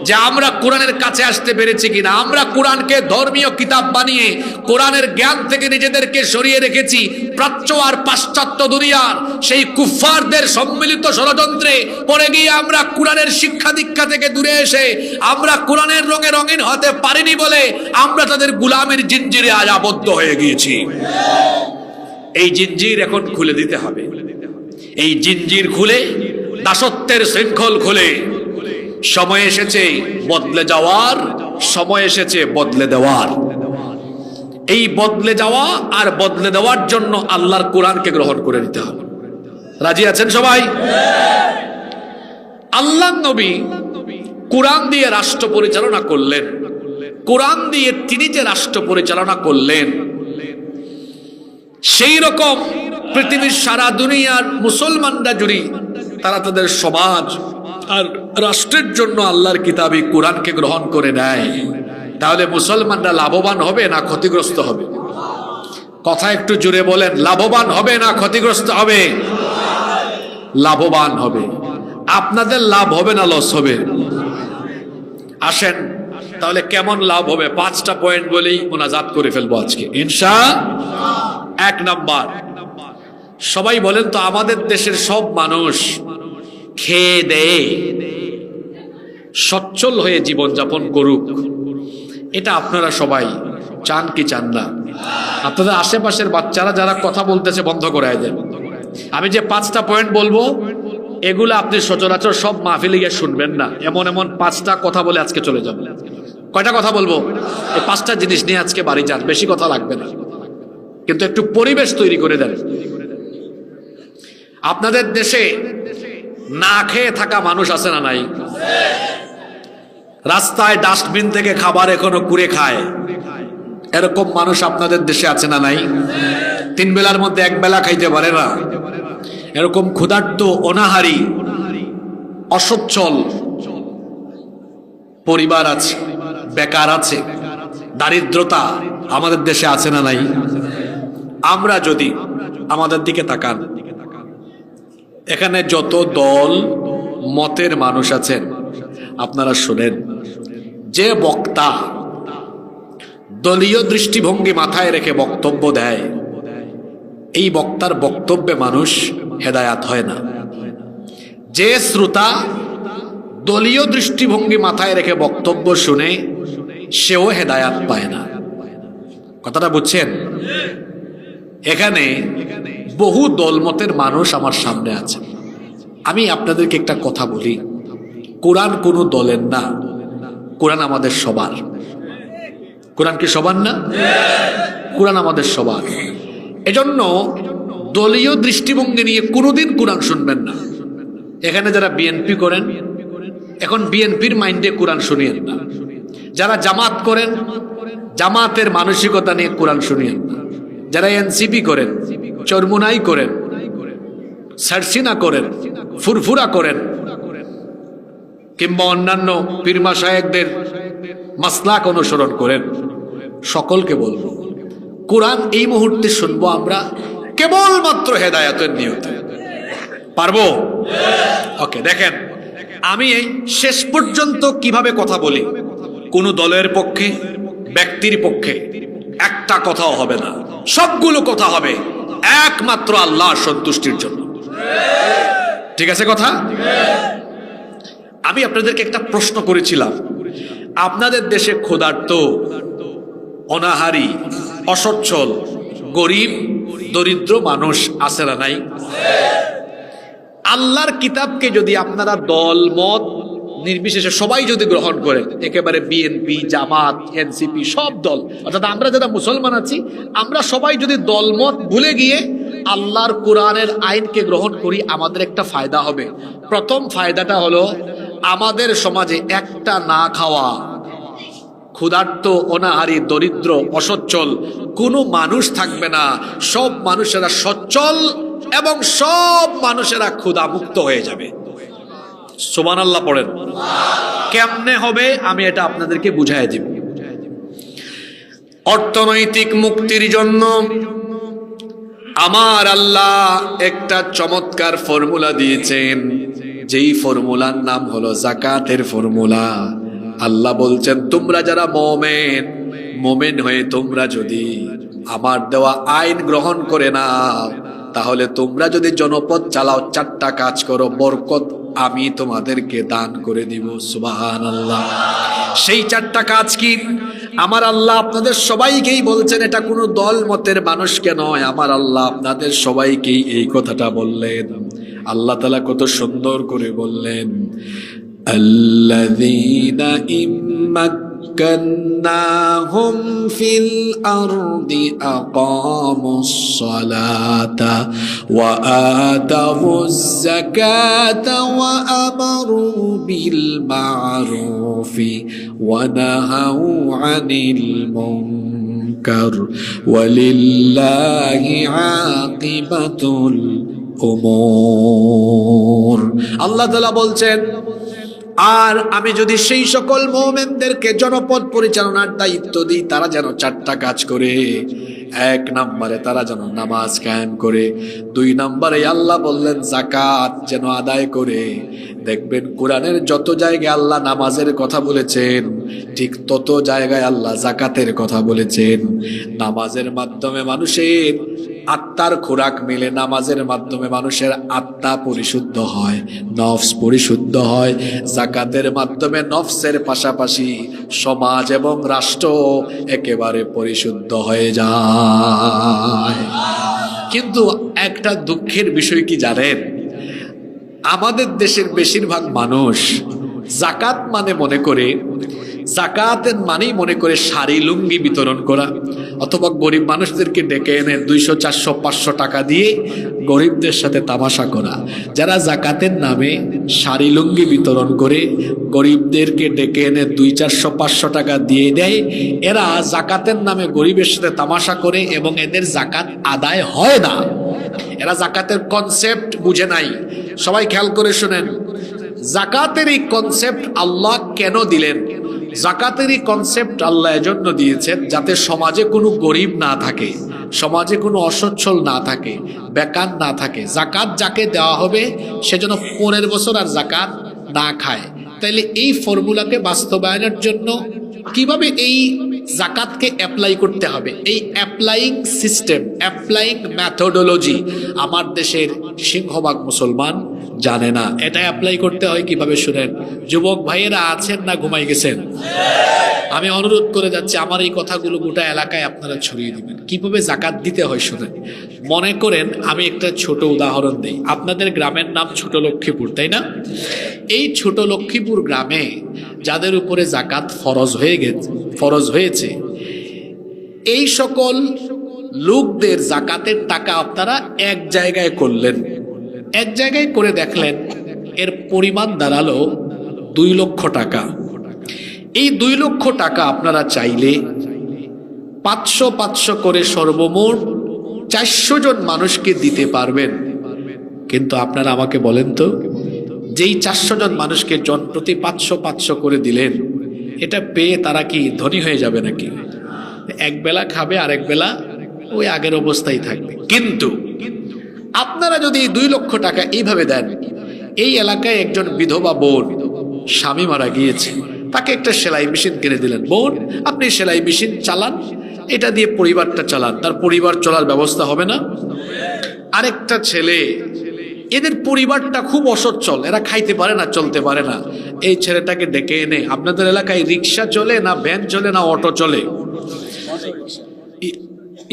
যে আমরা কোরআনের কাছে আসতে পেরেছি কিনা। আমরা কোরআনকে ধর্মীয় কিতাব বানিয়ে কোরআনের জ্ঞান থেকে নিজেদেরকে সরিয়ে রেখেছি প্রাচ্য আর পাশ্চাত্য দুনিয়ার সেই কুফফারদের সম্মিলিত ষড়যন্ত্রে পড়ে গিয়ে আমরা কোরআনের শিক্ষা দীক্ষা থেকে দূরে এসে আমরা কোরআনের রঙে রঙিন হতে পারিনি বলে আমরা তাদের গোলামের জিঞ্জিরে আজ আবদ্ধ হয়ে গিয়েছি। এই জিঞ্জির এখন খুলে দিতে হবে। এই জিঞ্জির খুলে, দাসত্বের শৃঙ্খল খুলে সময় এসেছে বদলে যাওয়ার, সময় এসেছে বদলে দেওয়ার। এই বদলে যাওয়া আর বদলে দেওয়ার জন্য আল্লাহর কোরআনকে গ্রহণ করে নিতে হবে। রাজি আছেন সবাই? আল্লাহর নবী কোরআন দিয়ে রাষ্ট্র পরিচালনা করলেন। কোরআন দিয়ে তিনি যে রাষ্ট্র পরিচালনা করলেন, সেই রকম পৃথিবীর সারা দুনিয়ার মুসলমানরা জুড়ে তারা তাদের সমাজ আর রাষ্ট্রের জন্য আল্লাহর কিতাবী কোরআনকে গ্রহণ করে নেয়, তাহলে মুসলমানরা লাভবান হবে না ক্ষতিগ্রস্ত হবে? কথা একটু জুড়ে বলেন, লাভবান হবে না ক্ষতিগ্রস্ত হবে? লাভবান হবে। আপনাদের লাভ হবে না লস হবে? আসেন তাহলে কেমন লাভ হবে 5টা পয়েন্ট বলেই মোনাজাত করে ফেলবো আজকে ইনশাআল্লাহ। 1 নাম্বার, সবাই বলেন তো আমাদের দেশের সব মানুষ খেয়ে দেয়ে সচ্ছল হয়ে জীবন যাপন করুক, এটা আপনারা সবাই চান কি চান না? আপনাদের আশেপাশের বাচ্চারা যারা কথা বলতেছে বন্ধ করে দেন। আমি যে 5টা পয়েন্ট বলবো এগুলো আপনি সচরাচর সব মাহফিলে গিয়ে শুনবেন না। এমন এমন 5টা কথা বলে আজকে চলে যাবো। কয়টা কথা বলবো? এই 5টা জিনিস নিয়ে আজকে বাড়ি যান, বেশি কথা লাগবে না, কিন্তু একটু পরিবেশ তৈরি করে দেন। আপনাদের দেশে না খেয়ে থাকা মানুষ আছে না নাই? রাস্তায় ডাস্টবিন থেকে খাবার এখনো কুড়ে খায়, এরকম মানুষ আপনাদের দেশে আছে না নাই? 3 বেলার মধ্যে 1 বেলা খাইতে পারে না, এরকম ক্ষুধার্ত, অনাহারী, অসচ্ছল পরিবার আছে, বেকার আছে, দারিদ্রতা আমাদের দেশে আছে না নাই? আমরা যদি আমাদের দিকে তাকান, এখানে যত দল মতের মানুষ আছেন আপনারা শুনেন, যে বক্তা দলীয় দৃষ্টিভঙ্গি মাথায় রেখে বক্তব্য দেয়, এই বক্তার বক্তব্যে মানুষ হেদায়াত হয় না। যে শ্রোতা দলীয় দৃষ্টিভঙ্গি মাথায় রেখে বক্তব্য শুনে, সেও হেদায়াত পায় না। কথাটা বুঝছেন? এখানে বহু দলমতের মানুষ আমার সামনে আছে। আমি আপনাদেরকে একটা কথা বলি, কোরআন কোনো দলের না, কোরআন আমাদের সবার। কোরআন কি সবার না? কোরআন আমাদের সবার। এজন্য দলীয় দৃষ্টিভঙ্গি নিয়ে কোনোদিন কোরআন শুনবেন না। এখানে যারা বিএনপি করেন, এখন বিএনপির মাইন্ডে কোরআন শুনিয়েন না। যারা জামাত করেন, জামাতের মানসিকতা নিয়ে কোরআন শুনিয়েন না। যারা এনসিপি করেন, চরমুনাই করেন, সারসিনা করেন, ফুরফুরা করেন, কিংবা অন্যান্য পীরমা শায়েখদের মাসলাক অনুসরণ করেন, সকলকে বলবো কোরআন এই মুহূর্তে শুনবো আমরা কেবলমাত্র হেদায়েতের নিয়তে। পারবো? ওকে, দেখেন আমি এই শেষ পর্যন্ত কিভাবে কথা বলি, কোন দলের পক্ষে, ব্যক্তির পক্ষে একটা কথাও হবে না, সবগুলো কথা হবে একমাত্র আল্লাহর সন্তুষ্টির জন্য। ঠিক আছে কথা? আমি আপনাদেরকে একটা প্রশ্ন করেছিলাম, আপনাদের দেশে ক্ষুধার্ত, অনাহারী, অসচ্ছল, গরিব, দরিদ্র মানুষ আছে না নাই? আল্লাহর কিতাবকে যদি আপনারা দল মত নির্বিশেষে সবাই যদি গ্রহণ করেন, একেবারে বিএনপি, জামাত, এনসিপি সব দল, অর্থাৎ আমরা যারা মুসলমান আছি, আমরা সবাই যদি দলমত ভুলে গিয়ে আল্লাহর কোরআনের আইনকে গ্রহণ করি, আমাদের একটা ফায়দা হবে। প্রথম ফায়দাটা হলো, আমাদের সমাজে একটা না খাওয়া, ক্ষুধার্ত, অনাহারী, দরিদ্র, অসচ্ছল কোনো মানুষ থাকবে না। সব মানুষেরা সচ্ছল এবং সব মানুষেরা ক্ষুধামুক্ত হয়ে যাবে। সুবহানাল্লাহ পড়েন। কেমনে হবে আমি এটা আপনাদেরকে বুঝাই দিব। অর্থনৈতিক মুক্তির জন্য আমার আল্লাহ একটা চমৎকার ফর্মুলা দিয়েছেন, যেই ফর্মুলার নাম হলো যাকাতের ফর্মুলা। আল্লাহ বলছেন, তোমরা যারা মোমেন হয়ে তোমরা যদি আমার দেওয়া আইন গ্রহণ করে নাও, তাহলে তোমরা যদি জনপদ চালাও, 4টা কাজ করো, বরকত আমি তোমাদেরকে দান করে দিব। সুবহানাল্লাহ। সেই 4টা কাজ কি? আমার আল্লাহ আপনাদের সবাইকেই বলছেন, এটা কোনো দল মতের মানুষকে নয়, আমার আল্লাহ আপনাদের সবাইকেই এই কথাটা বললেন। আল্লাহ তাআলা কত সুন্দর করে বললেন, আল্লাযীনা ইম্মাক্কান্নাহুম ফিল আরদি আকামুস সালাতা ওয়া আতাউয যাকাতা ওয়া আমারু বিল মা'রুফি ওয়া নাহাউ আনিল মুনকার ওয়ালিল্লাহি আকিবাতুল উমুর। আল্লাহ তাআলা বলছেন, আর আমি যদি সেই সকল মুমিনদেরকে জনপদ পরিচালনার দায়িত্ব দিই, তারা যেন 4টা কাজ করে। 1 নম্বরে তারা যেন নামাজ কায়েম করে, 2 নম্বরে আল্লাহ বললেন যাকাত যেন আদায় করে। দেখবেন কোরআনের যত জায়গায় আল্লাহ নামাজের কথা বলেছেন, ঠিক তত জায়গায় আল্লাহ যাকাতের কথা বলেছেন। নামাজের মাধ্যমে মানুষের আত্মার খোরাক মিলে, নামাজের মাধ্যমে মানুষের আত্মা পরিশুদ্ধ হয়, নফস পরিশুদ্ধ হয়। যাকাতের মাধ্যমে নফসের পাশাপাশি সমাজ এবং রাষ্ট্র একেবারে পরিশুদ্ধ হয়ে যায়। কিন্তু একটা দুঃখের বিষয় কি জানেন, আমাদের দেশের বেশিরভাগ মানুষ যাকাত মানে মনে করে, যাকাতের মানেই মনে করে শাড়ি লুঙ্গি বিতরণ করা, অথবা গরিব মানুষদেরকে ডেকে এনে 200, 400, 500 টাকা দিয়ে গরিবদের সাথে তামাশা করা। যারা যাকাতের নামে শাড়ি লুঙ্গি বিতরণ করে গরিবদেরকে ডেকে এনে 200, 400, 500 টাকা দিয়ে দেয়, এরা যাকাতের নামে গরিবের সাথে তামাশা করে এবং এদের যাকাত আদায় হয় না। এরা যাকাতের কনসেপ্ট বুঝে নাই। সবাই খেয়াল করে শুনেন, যাকাতের এই কনসেপ্ট আল্লাহ কেন দিলেন? যাকাতের এই কনসেপ্ট আল্লাহ এজন্য দিয়েছেন যাতে সমাজে কোনো গরিব না থাকে, সমাজে কোনো অসচ্ছল না থাকে, বেকার না থাকে। যাকাত যাকে দেওয়া হবে সে যেন 15 বছর আর যাকাত না খায়। তাইলে এই ফর্মুলাকে বাস্তবায়নের জন্য কিভাবে এই যাকাতকে অ্যাপ্লাই করতে হবে, এই অ্যাপ্লাইং সিস্টেম, অ্যাপ্লাইং মেথোডোলজি আমার দেশের সিংহভাগ মুসলমান জানে না। এটা অ্যাপ্লাই করতে হয় কিভাবে শুনেন। যুবক ভাইয়েরা আছেন না ঘুমাই গেছেন? আমি অনুরোধ করে যাচ্ছি, আমার এই কথাগুলো গোটা এলাকায় আপনারা ছড়িয়ে দিবেন। কিভাবে যাকাত দিতে হয় শুনেন। মনে করেন আমি একটা ছোট উদাহরণ দিই। আপনাদের গ্রামের নাম ছোট লক্ষ্মীপুর, তাই না? এই ছোট লক্ষ্মীপুর গ্রামে যাদের উপরে যাকাত ফরজ হয়েছে, এই সকল লোকদের যাকাতের টাকা আপনারা এক জায়গায় করলেন, এক জায়গায় করে দেখলেন এর পরিমাণ দাঁড়ালো 2 লক্ষ টাকা। এই 2 লক্ষ টাকা আপনারা চাইলে 500 করে সর্বমোট 400 জন মানুষকে দিতে পারবেন। কিন্তু আপনারা আমাকে বলেন তো, যেই 400 জন মানুষকে জন প্রতি 500 করে দিলেন, এটা পেয়ে তারা কি ধনী হয়ে যাবে নাকি? এক বেলা খাবে, আরেক বেলা ওই আগের অবস্থায় থাকবে। কিন্তু আপনারা যদি 2 লক্ষ টাকা এইভাবে দেন, এই এলাকায় একজন বিধবা বোন, স্বামী মারা গিয়েছে, তাকে একটা সেলাই মেশিন কিনে দিলেন। বোন, আপনি সেলাই মেশিন চালান, এটা দিয়ে পরিবারটা চালান, তার পরিবার চলার ব্যবস্থা হবে না? আরেকটা ছেলে, এদের পরিবারটা খুব অসচ্ছল, এরা খাইতে পারে না, চলতে পারে না। এই ছেলেটাকে ডেকে এনে, আপনাদের এলাকায় রিক্সা চলে না ভ্যান চলে না অটো চলে?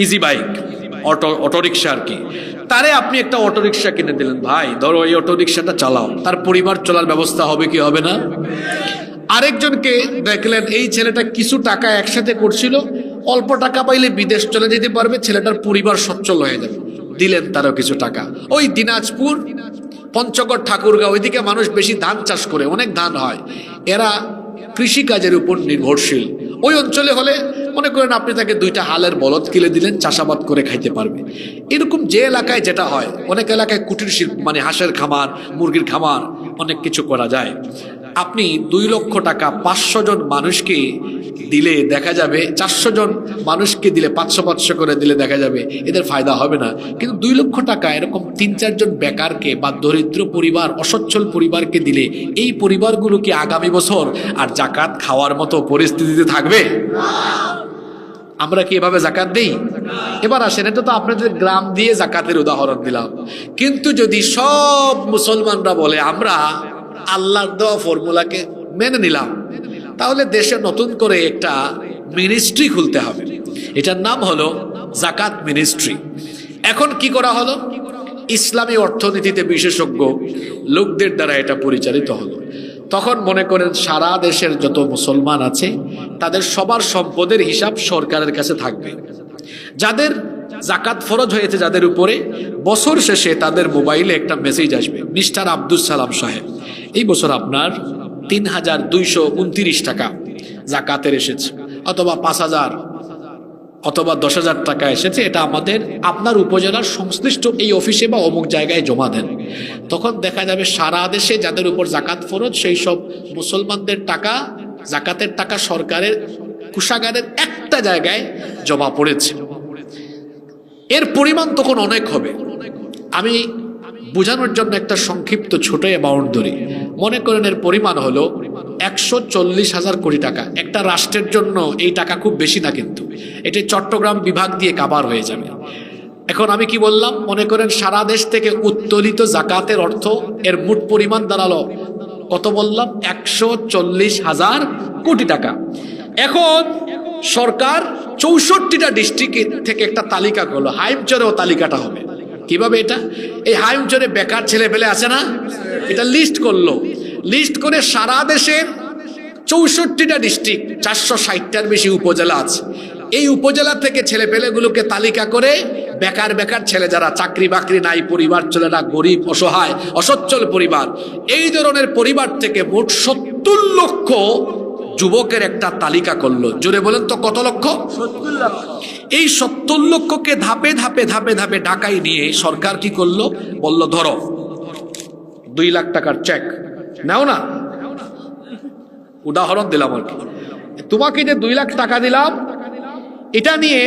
ইজি বাইক, অটো রিক্সা আর কি। তারে আপনি একটা অটো রিক্সা কিনে দিলেন। ভাই ধরো এই অটো রিক্সাটা চালাও, তার পরিবার চলার ব্যবস্থা হবে কি হবে না? আরেকজনকে দেখলেন, এই ছেলেটা কিছু টাকা একসাথে করছিল, অল্প টাকা পাইলে বিদেশ চলে যেতে পারবে, ছেলেটার পরিবার সচ্ছল হয়ে যাবে, দিলেন তারও কিছু টাকা। ওই দিনাজপুর, পঞ্চগড়, ঠাকুরগাঁও, ওইদিকে মানুষ বেশি ধান চাষ করে, অনেক ধান হয়, এরা কৃষিকাজের উপর নির্ভরশীল। ওই অঞ্চলে হলে মনে করেন আপনি তাকে 2টা হালের বলদ কিনে দিলেন, চাষাবাদ করে খাইতে পারবে। এরকম যে এলাকায় যেটা হয়, অনেক এলাকায় কুটির শিল্প মানে হাঁসের খামার, মুরগির খামার, অনেক কিছু করা যায়। আপনি 2 লক্ষ টাকা 500 জন মানুষকে দিলে দেখা যাবে, 400 জন মানুষকে দিলে 500 করে দিলে দেখা যাবে এদের ফায়দা হবে না। কিন্তু 2 লক্ষ টাকা এরকম 3-4 জন বেকারকে বা দরিদ্র পরিবার, অসচ্ছল পরিবারকে দিলে এই পরিবারগুলো কি আগামী বছর আর যাকাত খাওয়ার মতো পরিস্থিতিতে থাকবে? আমরা কি এভাবে যাকাত দেই? এবার আসেন, এটা তো আপনাদের গ্রাম দিয়ে যাকাতের উদাহরণ দিলাম। কিন্তু যদি সব মুসলমানরা বলে আমরা আল্লাহর দেওয়া ফর্মুলাকে মেনে নিলাম, তাহলে দেশে নতুন করে একটা মিনিস্ট্রি খুলতে হবে। এটার নাম হলো যাকাত মিনিস্ট্রি। এখন কি করা হলো? ইসলামী অর্থনীতিতে বিশেষজ্ঞ লোকদের দ্বারা এটা পরিচালিত হলো। তখন মনে করেন সারা দেশের যত মুসলমান আছে তাদের সবার সম্পদের হিসাব সরকারের কাছে থাকবে। যাদের যাকাত ফরজ হয়েছে যাদের উপরে, বছর শেষে তাদের মোবাইলে একটা মেসেজ আসবে, মিস্টার আব্দুল সালাম সাহেব, এই বছর আপনার 3229 টাকা যাকাতের এসেছে, অথবা 5000 অথবা 10,000 টাকা এসেছে, এটা আমাদের আপনার উপজেলার সংশ্লিষ্ট এই অফিসে বা অমুক জায়গায় জমা দেন। তখন দেখা যাবে সারা দেশে যাদের উপর জাকাত ফরজ সেই সব মুসলমানদের টাকা, জাকাতের টাকা সরকারের কুষাগারের একটা জায়গায় জমা পড়েছে। এর পরিমাণ তখন অনেক হবে। আমি বোঝানোর জন্য একটা সংক্ষিপ্ত ছোট অ্যামাউন্ট ধরি। মনে করেন এর পরিমাণ হলো 140,000 কোটি টাকা। একটা রাষ্ট্রের জন্য এই টাকা খুব বেশি না, কিন্তু এটি চট্টগ্রাম বিভাগ দিয়ে কাভার হয়ে যাবে। এখন আমি কি বললাম, মনে করেন সারা দেশ থেকে উত্তোলিত জাকাতের অর্থ এর মোট পরিমাণ দাঁড়ালো কত বললাম, 140,000 কোটি টাকা। এখন সরকার 64টা ডিস্ট্রিক্ট থেকে একটা তালিকা করলো, হাইমচরেও তালিকাটা হবে। কিভাবে এটা? এই হাইমচরে বেকার ছেলে পেলে আছে না, এটা লিস্ট করলো। লিস্ট করে সারা দেশের 64টা ডিস্ট্রিক্ট, 460টার বেশি উপজেলা আছে, এই উপজেলা থেকে ছেলে পেলেগুলোকে তালিকা করে বেকার বেকার ছেলে যারা চাকরি বাকরি নাই, পরিবার চলে না, গরিব অসহায় অসচ্ছল পরিবার, এই ধরনের পরিবার থেকে মোট 70 লক্ষ যুবকের একটা তালিকা করলো। জোরে বলেন তো কত লক্ষ? 70 লক্ষ। এই 70 লক্ষকে ধাপে ধাপে ধাপে ধাপে ঢাকায় নিয়ে সরকার কি করলো, বলল ধরো 2 লাখ টাকার চেক নাও না। উদাহরণ দিলাম আর কি, তোমাকে যে 2 লাখ টাকা দিলাম, এটা নিয়ে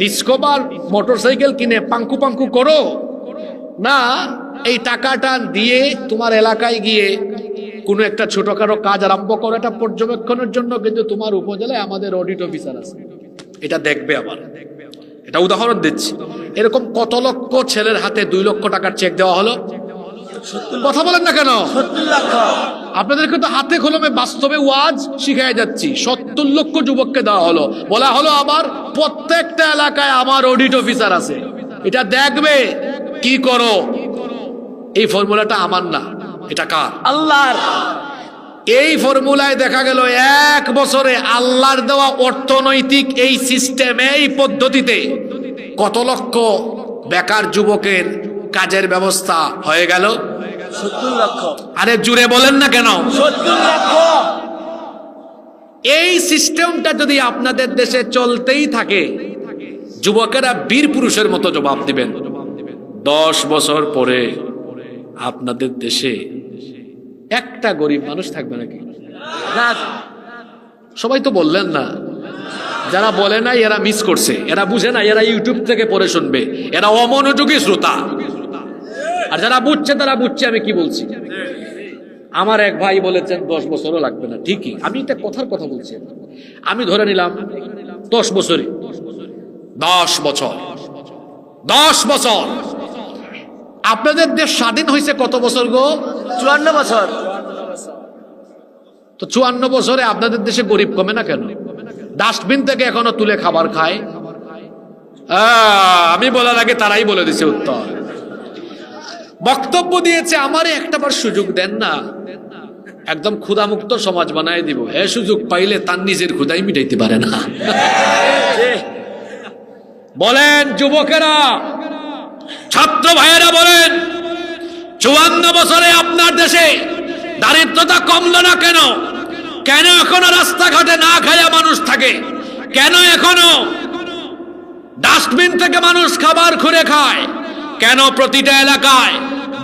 ডিসকভার মোটরসাইকেল কিনে পাঙ্কু পাঙ্কু করো, না এই টাকাটা দিয়ে তোমার এলাকায় গিয়ে কোনো একটা ছোটখাটো কাজ আরম্ভ করো। এটা পর্যবেক্ষণের জন্য কিন্তু তোমার উপজেলায় আমাদের অডিট অফিসার আছে, এটা দেখবে। আবার এটা উদাহরণ দিচ্ছি, এরকম কত লক্ষ ছেলের হাতে 2 লক্ষ টাকার চেক দেওয়া হলো? কথা বলেন না কেন? 70 লক্ষ। আপনাদেরকে তো হাতে কলমে বাস্তবে ওয়াজ শিখাই যাচ্ছি। 70 লক্ষ যুবককে দেওয়া হলো, বলা হলো আবার প্রত্যেকটা এলাকায় আমার অডিট অফিসার আছে, এটা দেখবে কি করো। এই ফর্মুলাটা আমার না, এটা কার? আল্লাহর। এই ফর্মুলায় দেখা গেল 1 বছরে আল্লাহর দেওয়া অর্থনৈতিক এই সিস্টেম, এই পদ্ধতিতে কত লক্ষ বেকার যুবকের কাজের ব্যবস্থা হয়ে গেল? 70 লক্ষ। আরে জুড়ে বলেন না কেন? 70 লক্ষ। এই সিস্টেমটা যদি আপনাদের দেশে চলতেই থাকে, যুবকেরা বীর পুরুষের মতো জবাব দিবেন। 10 বছর পরে আপনাদের দেশে একটা গরিব মানুষ থাকবে নাকি? না। সবাই তো বললেন না। যারা বলে নাই এরা মিস করছে, এরা বুঝে না, এরা ইউটিউব থেকে পড়ে শুনবে, এরা অমনোযোগী শ্রোতা। আর যারা বুঝছে তারা বুঝছে আমি কি বলছি। আমার এক ভাই বলেছেন 10 বছরও লাগবে না, ঠিকই, আমি এটা কথার কথা বলছি। আমি ধরে নিলাম 10 বছরে, 10 বছর, 10 বছর। আপনাদের দেশ স্বাধীন হয়েছে কত বছর গো? 54 বছর। তো 54 বছরে আপনাদের দেশে গরিব কমে না কেন? ডাস্টবিন থেকে এখনো তুলে খাবার খায়। আমি বলার আগে তারাই বলে দিছে উত্তর। বক্তব্য দিয়েছে, আমারে একটাবার সুযোগ দেন না, একদম ক্ষুধামুক্ত সমাজ বানায় দিব। হ্যাঁ, সুযোগ পাইলে তার নিজের ক্ষুধাই মিটাইতে পারে না। বলেন যুবকেরা, ছাত্র ভাইয়েরা বলেন, 54 বছরে আপনার দেশে দারিদ্রতা কমলো না কেন? কেন এখনো রাস্তাঘাটে না খায়া মানুষ থাকে? কেন এখনো ডাস্টবিন থেকে মানুষ খাবার খুঁড়ে খায়? কেন প্রতিটা এলাকায়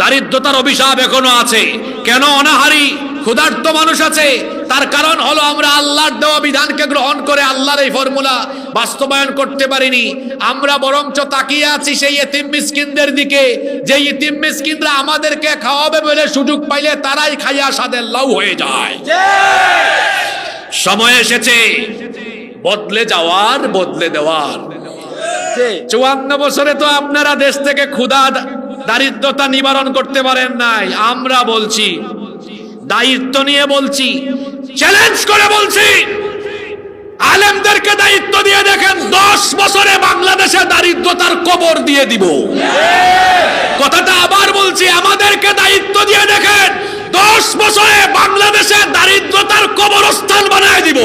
দারিদ্রতার অভিশাপ এখনো আছে? কেন অনাহারী ক্ষুধার্ত মানুষ আছে? তার কারণ হলো আমরা আল্লাহর দেওয়া বিধানকে গ্রহণ করে আল্লাহর এই ফর্মুলা বাস্তবায়ন করতে পারিনি। আমরা বরঞ্চ তাকিয়ে আছি সেই ইতিম মিসকিনদের দিকে, যে ইতিম মিসকিনরা আমাদেরকে খাওয়াবে বলে সুযোগ পাইলে তারাই খাইয়া সাদের লাউ হয়ে যায়। সময় এসেছে বদলে যাওয়ার, বদলে দেওয়ার। 54 বছরে তো আপনারা দেশ থেকে ক্ষুধা দারিদ্রতা নিবারণ করতে পারেন নাই। আমরা বলছি, দায়িত্ব নিয়ে বলছি, চ্যালেঞ্জ করে বলছি, আলেমদেরকে দায়িত্ব দিয়ে দেখেন, 10 বছরে বাংলাদেশে দারিদ্রতার কবর দিয়ে দিব। কথাটা আবার বলছি, আমাদেরকে দায়িত্ব দিয়ে দেখেন, 10 বছরে বাংলাদেশে দারিদ্রতার কবরস্থান বানায় দিব।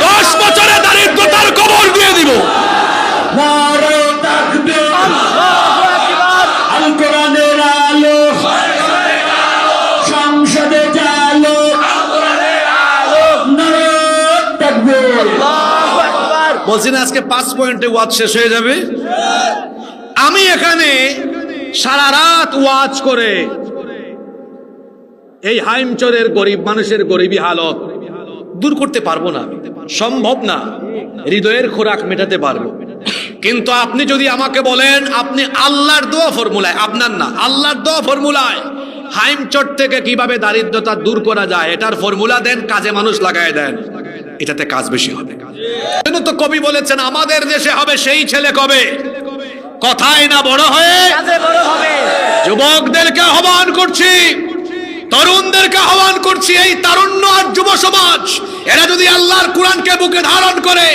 10 বছরে দারিদ্রতার কবর দিয়ে দিব। নারে তাকবীর, আল্লাহু আকবার। আল কোরআনের আলো, সংসদে চালো, নারে তাকবীর, আল্লাহু আকবার। বলছি না আজকে 5 পয়েন্টে ওয়াজ শেষ হয়ে যাবে। আমি এখানে সারা রাত ওয়াজ করে এই হাইমচরের গরিব মানুষের গরিবী হালত দূর করতে পারবো না, সম্ভব না। হৃদয়ের খোরাক মেটাতে পারবো, কিন্তু আপনি যদি আমাকে বলেন আপনি আল্লাহর দোয়া ফর্মুলায়, আপনার না আল্লাহর দোয়া ফর্মুলায় হাইমচর থেকে কিভাবে দারিদ্রতা দূর করা যায় এটার ফর্মুলা দেন, কাজে মানুষ লাগায় দেন, এটাতে কাজ বেশি হবে। কেন তো কবি বলেছেন আমাদের দেশে হবে সেই ছেলে কবে, কথায় না বড় হয়ে কাজে বড় হবে। যুবকদেরকে আহ্বান করছি, তরুণদেরকে আহ্বান করছি, এই তারুণ্য আর যুব সমাজ এরা যদি আল্লাহর কোরআনকে বুকে ধারণ করে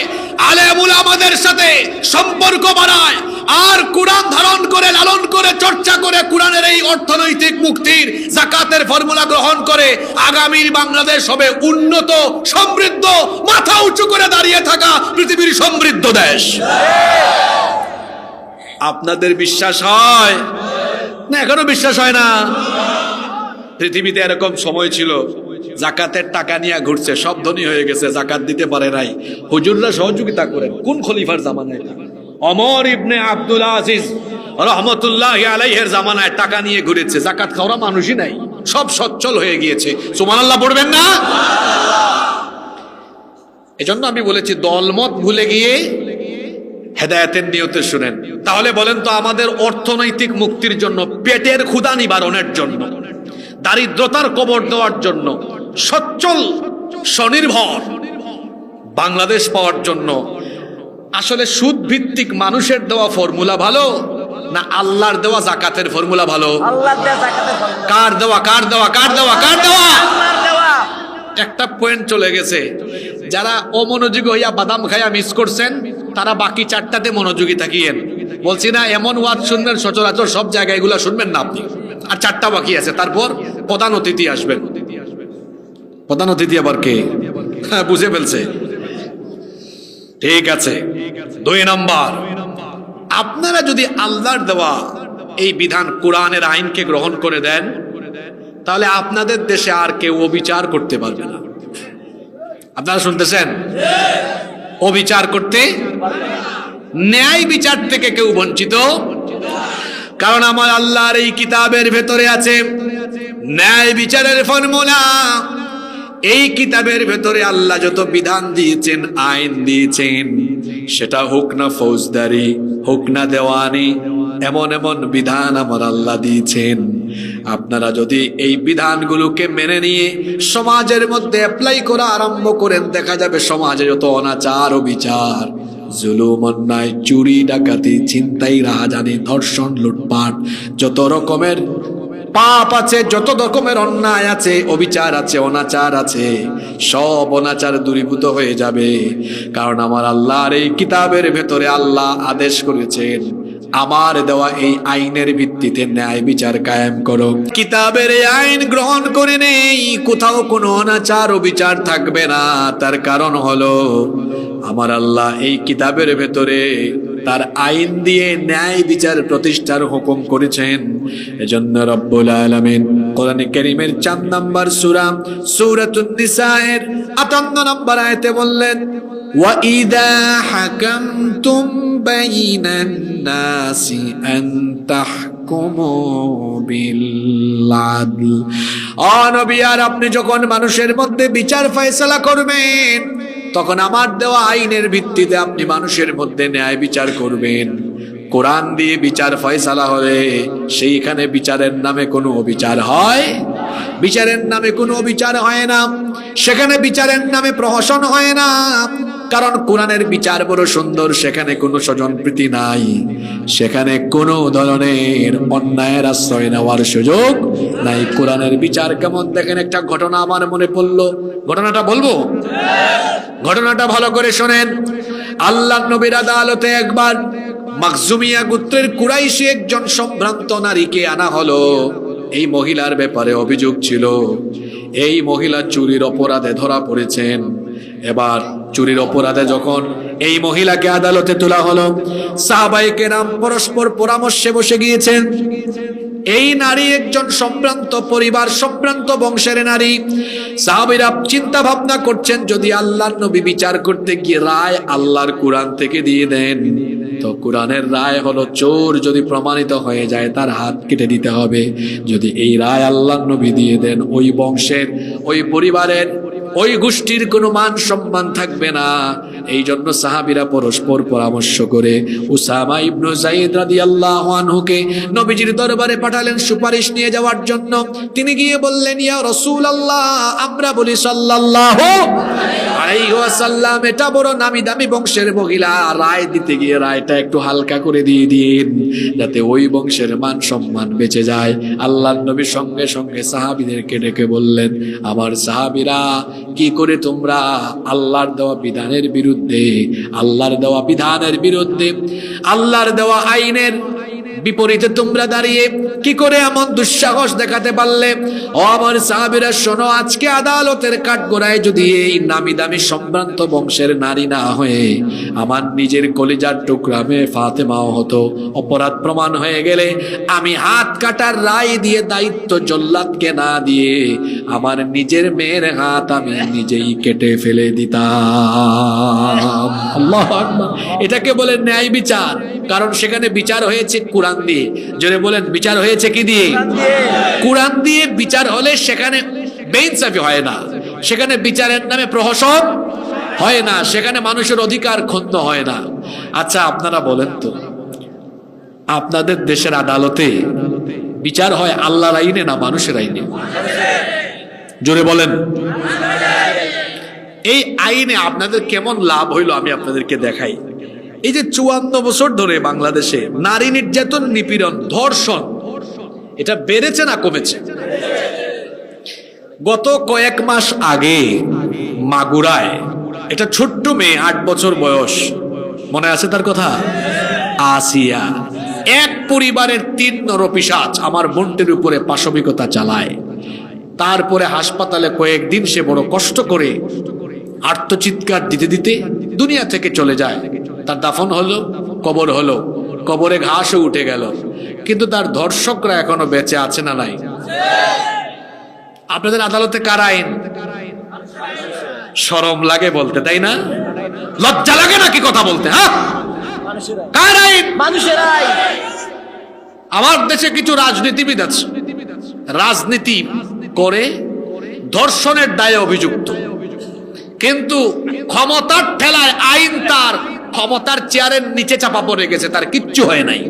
আলেম উলামাদের সাথে সম্পর্ক বাড়ায় আর কোরআন ধারণ করে লালন করে চর্চা করে কোরআনের এই অর্থনৈতিক মুক্তির যাকাতের ফর্মুলা গ্রহণ করে, আগামীর বাংলাদেশ হবে উন্নত সমৃদ্ধ মাথা উঁচু করে দাঁড়িয়ে থাকা পৃথিবীর সমৃদ্ধ দেশ। আপনাদের বিশ্বাস হয় না? এখনো বিশ্বাস হয় না? পৃথিবীতে এরকম সময় ছিল যাকাতের টাকা নিয়ে ঘুরছে, সব ধনী হয়ে গেছে, যাকাত দিতে পারে নাই, হুজুররা সহযোগিতা করেন। কোন খলিফার জামানায়? ওমর ইবনে আব্দুল আজিজ রহমতুল্লাহি আলাইহির জামানায় টাকা নিয়ে ঘুরেছে, যাকাত খাওয়া মানুষই নাই, সব সচ্ছল হয়ে গিয়েছে। সুবহানাল্লাহ পড়বেন না? এজন্য আমি বলেছি দলমত ভুলে গিয়ে হেদায়েতের নিয়তে শুনেন। তাহলে বলেন তো আমাদের অর্থনৈতিক মুক্তির জন্য, পেটের ক্ষুধা নিবারণের জন্য, দারিদ্রতার কবর দেওয়ার জন্য, সচ্ছল স্বনির্ভর বাংলাদেশ পাওয়ার জন্য আসলে সুদ ভিত্তিক মানুষের দেওয়া ফর্মুলা ভালো না আল্লাহর দেওয়া যাকাতের ফর্মুলা ভালো? আল্লাহর দেওয়া যাকাতের ফর্মুলা। কার দেওয়া কার দেওয়া কার দেওয়া কার দেওয়া? আল্লাহর দেওয়া। একটা পয়েন্ট চলে গেছে, যারা অমনোযোগী হইয়া বাদাম খাইয়া মিস করছেন তারা বাকি 4টাতে মনোযোগী থাকিয়েন। বলছি না এমন ওয়াজ শুনবেন সচরাচর সব জায়গায়, এগুলা শুনবেন না আপনি। আর 4টা বাকি আছে, তারপর প্রধান অতিথি আসবেন। প্রধান অতিথি আবার কে? হ্যাঁ, বুঝে ফেলছে। ঠিক আছে। 2 নম্বর, আপনারা যদি আল্লাহর দেওয়া এই বিধান কোরআনের আইনকে গ্রহণ করে দেন তাহলে আপনাদের দেশে আর কেউ অবিচার করতে পারবে না। আপনারা শুনতেছেন? অবিচার করতে, ন্যায় বিচার থেকে কেউ বঞ্চিত, কারণ আমার আল্লাহর এই কিতাবের ভেতরে আছে ন্যায় বিচারের ফর্মুলা। এই কিতাবের ভেতরে আল্লাহ যত বিধান দিয়েছেন, আইন দিয়েছেন, সেটা হোক না ফৌজদারি, হোক না দেওয়ানি, এমন এমন বিধান আমার আল্লাহ দিয়েছেন। আপনারা যদি এই বিধানগুলোকে মেনে নিয়ে সমাজের মধ্যে অ্যাপ্লাই করা আরম্ভ করেন, দেখা যাবে সমাজে যত অনাচার ও বিচার, জুলুম, অন্যায়, চুরি, ডাকাতি, ছিনতাই, রাহাজানি, ধর্ষণ, লুটপাট, যত রকমের পাপ আছে, যত রকমের অন্যায় আছে, অবিচার আছে, অনাচার আছে, সব অনাচার দূরীভূত হয়ে যাবে। কারণ আমার আল্লাহর এই কিতাবের ভেতরে আল্লাহ আদেশ করেছেন আমার দেওয়া এই আইনের ভিত্তিতে ন্যায় বিচার কায়েম করো। কিতাবের এই আইন গ্রহণ করে নেই, কোথাও কোনো অনাচার ও বিচার থাকবে না। তার কারণ হলো আমার আল্লাহ এই কিতাবের ভেতরে তার আইন দিয়ে ন্যায় বিচার প্রতিষ্ঠার হুকুম করেছেন। এজন্য রব্বুল আলামিন কোরআনে কারীমের 4 নম্বর সূরা সূরাতুন নিসায়ের 58 নম্বর আয়াতে বললেন, ওয়া ইযা হাকামতুম বাইনান নাসি আন তাহকুমু বিল আদল। ও নবী, আর আপনি যখন মানুষের মধ্যে বিচার ফয়সালা করবেন তখন আমার দেওয়া আইনের ভিত্তিতে আপনি মানুষের মধ্যে ন্যায় বিচার করবেন। কোরআন দিয়ে বিচার ফয়সালা হলে সেইখানে বিচারের নামে কোনো অবিচার হয়? বিচারের নামে কোনো অবিচার হয় না, সেখানে বিচারের নামে প্রহসন হয় না। কারণ কোরআনের বিচার বড় সুন্দর, সেখানে কোনো স্বজনপ্রীতি নাই, সেখানে কোনো ধরনের অন্যায়ের আশ্রয় নেওয়ার সুযোগ নাই। কোরআনের বিচার কেমন দেখেন, একটা ঘটনা আমার মনে পড়লো, ঘটনাটা বলবো? ঘটনাটা ভালো করে শোনেন। আল্লাহ নবীর আদালতে একবার মাখজুমিয়া গোত্রের কুরাইশি একজন সম্ভ্রান্ত নারীকে আনা হলো। এই মহিলার ব্যাপারে অভিযোগ ছিল, এই মহিলা চুরির অপরাধে ধরা পড়েছেন। এবার চুরির অপরাধে যখন এই মহিলাকে আদালতে তোলা হলো, সাহাবায়ে কেরাম পরস্পর পরামর্শে বসে গিয়েছেন। এই নারী একজন সম্ভ্রান্ত পরিবার, সম্ভ্রান্ত বংশের নারী। সাহাবীরা চিন্তা ভাবনা করছেন, যদি আল্লাহর নবী বিচার করতে গিয়ে রায় আল্লাহর কোরআন থেকে দিয়ে দেন, তো কোরআনের রায় হলো চোর যদি প্রমাণিত হয়ে যায় তার হাত কেটে দিতে হবে। যদি এই রায় আল্লাহর নবী দিয়ে দেন, ওই বংশের, ওই পরিবারের, ওই গোষ্ঠীর কোনো মান সম্মান থাকবে না। এই জন্য সাহাবীরা পরস্পর পরামর্শ করে উসামা ইবনে যায়েদ রাদিয়াল্লাহু আনহুকে নবীজির দরবারে পাঠালেন সুপারিশ নিয়ে যাওয়ার জন্য। তিনি গিয়ে বললেন, ইয়া রাসূলুল্লাহ, আমরা বলি সাল্লাল্লাহু আলাইহি ওয়াসাল্লাম, এটা বড় নামি দামি বংশের মহিলা, রায় দিতে গিয়ে রায়টা একটু হালকা করে দিয়ে দিন, যাতে ওই বংশের মান সম্মান বেঁচে যায়। আল্লাহর নবী সঙ্গে সঙ্গে সাহাবীদেরকে ডেকে বললেন, আমার সাহাবীরা, কি করে তোমরা আল্লাহর দেওয়া বিধানের বিরুদ্ধে, আল্লাহর দেওয়া বিধানের বিরুদ্ধে, আল্লাহর দেওয়া আইনের বিপরীতে তোমরা দাঁড়িয়ে কি করে এমন দুঃসাহস দেখাতে পারলে? ও আমার সাহাবীরা শোনো, আজকে আদালতের কাঠগড়ায় যদি এই নামি দামি সম্ভ্রান্ত বংশের নারী না হয়ে আমার নিজের কলিজার টুকরা মেয়ে ফাতেমাও হতো, অপরাধ প্রমাণ হয়ে গেলে আমি হাত কাটার রায় দিয়ে দায়িত্ব জল্লাদকে না দিয়ে আমার নিজের মেয়ের হাত আমি নিজেই কেটে ফেলে দিতাম। আল্লাহু আকবার। এটাকে বলে ন্যায় বিচার, কারণ সেখানে বিচার হয়েছে কোরআন দিয়ে। জোরে বলেন, বিচার হয়েছে কি দিয়ে? কোরআন দিয়ে বিচার হলে সেখানে বেইনসাফি হয় না, সেখানে বিচারের নামে প্রহসন হয় না, সেখানে মানুষের অধিকার ক্ষুণ্ণ হয় না। আচ্ছা আপনারা বলেন তো, আপনাদের দেশের আদালতে বিচার হয় আল্লাহর আইনে না মানুষের আইনে? জোরে বলেন। এই আইনে আপনাদের কেমন লাভ হইল আমি আপনাদেরকে দেখাই। এই যে 54 বছর ধরে বাংলাদেশে নারী নির্যাতন, নিপীড়ন, ধর্ষণ, এটা বেড়েছে না কমেছে? গত কয়েক মাস আগে মাগুরায় এটা ছোট্ট মেয়ে, 8 বছর বয়স, মনে আছে তার কথা? আসিয়া, এক পরিবারের 3 নরপিশাচ আমার বোনটির উপরে পাশবিকতা চালায়। তারপরে হাসপাতালে কয়েকদিন সে বড় কষ্ট করে আর্তচিৎকার দিতে দিতে দুনিয়া থেকে চলে যায়। তার দাফন হলো, কবর হলো, কবরে ঘাসও উঠে গেল, কিন্তু তার ধর্ষকরা এখনো বেঁচে আছে না নাই? আপনাদের আদালতে কার আইন? শরম লাগে বলতে, তাই না? লজ্জা লাগে নাকি কথা বলতে? হ্যাঁ, কার আইন? মানুষের আইন। আমার দেশে কিছু রাজনীতিবিদ আছে, রাজনীতি করে ধর্ষণের দায়ে অভিযুক্ত, কিন্তু ক্ষমতার ঠেলায় আইন তার ক্ষমতার চেয়ারের নিচে চাপা পড়ে গেছে, তার কিচ্ছু হয় নাই।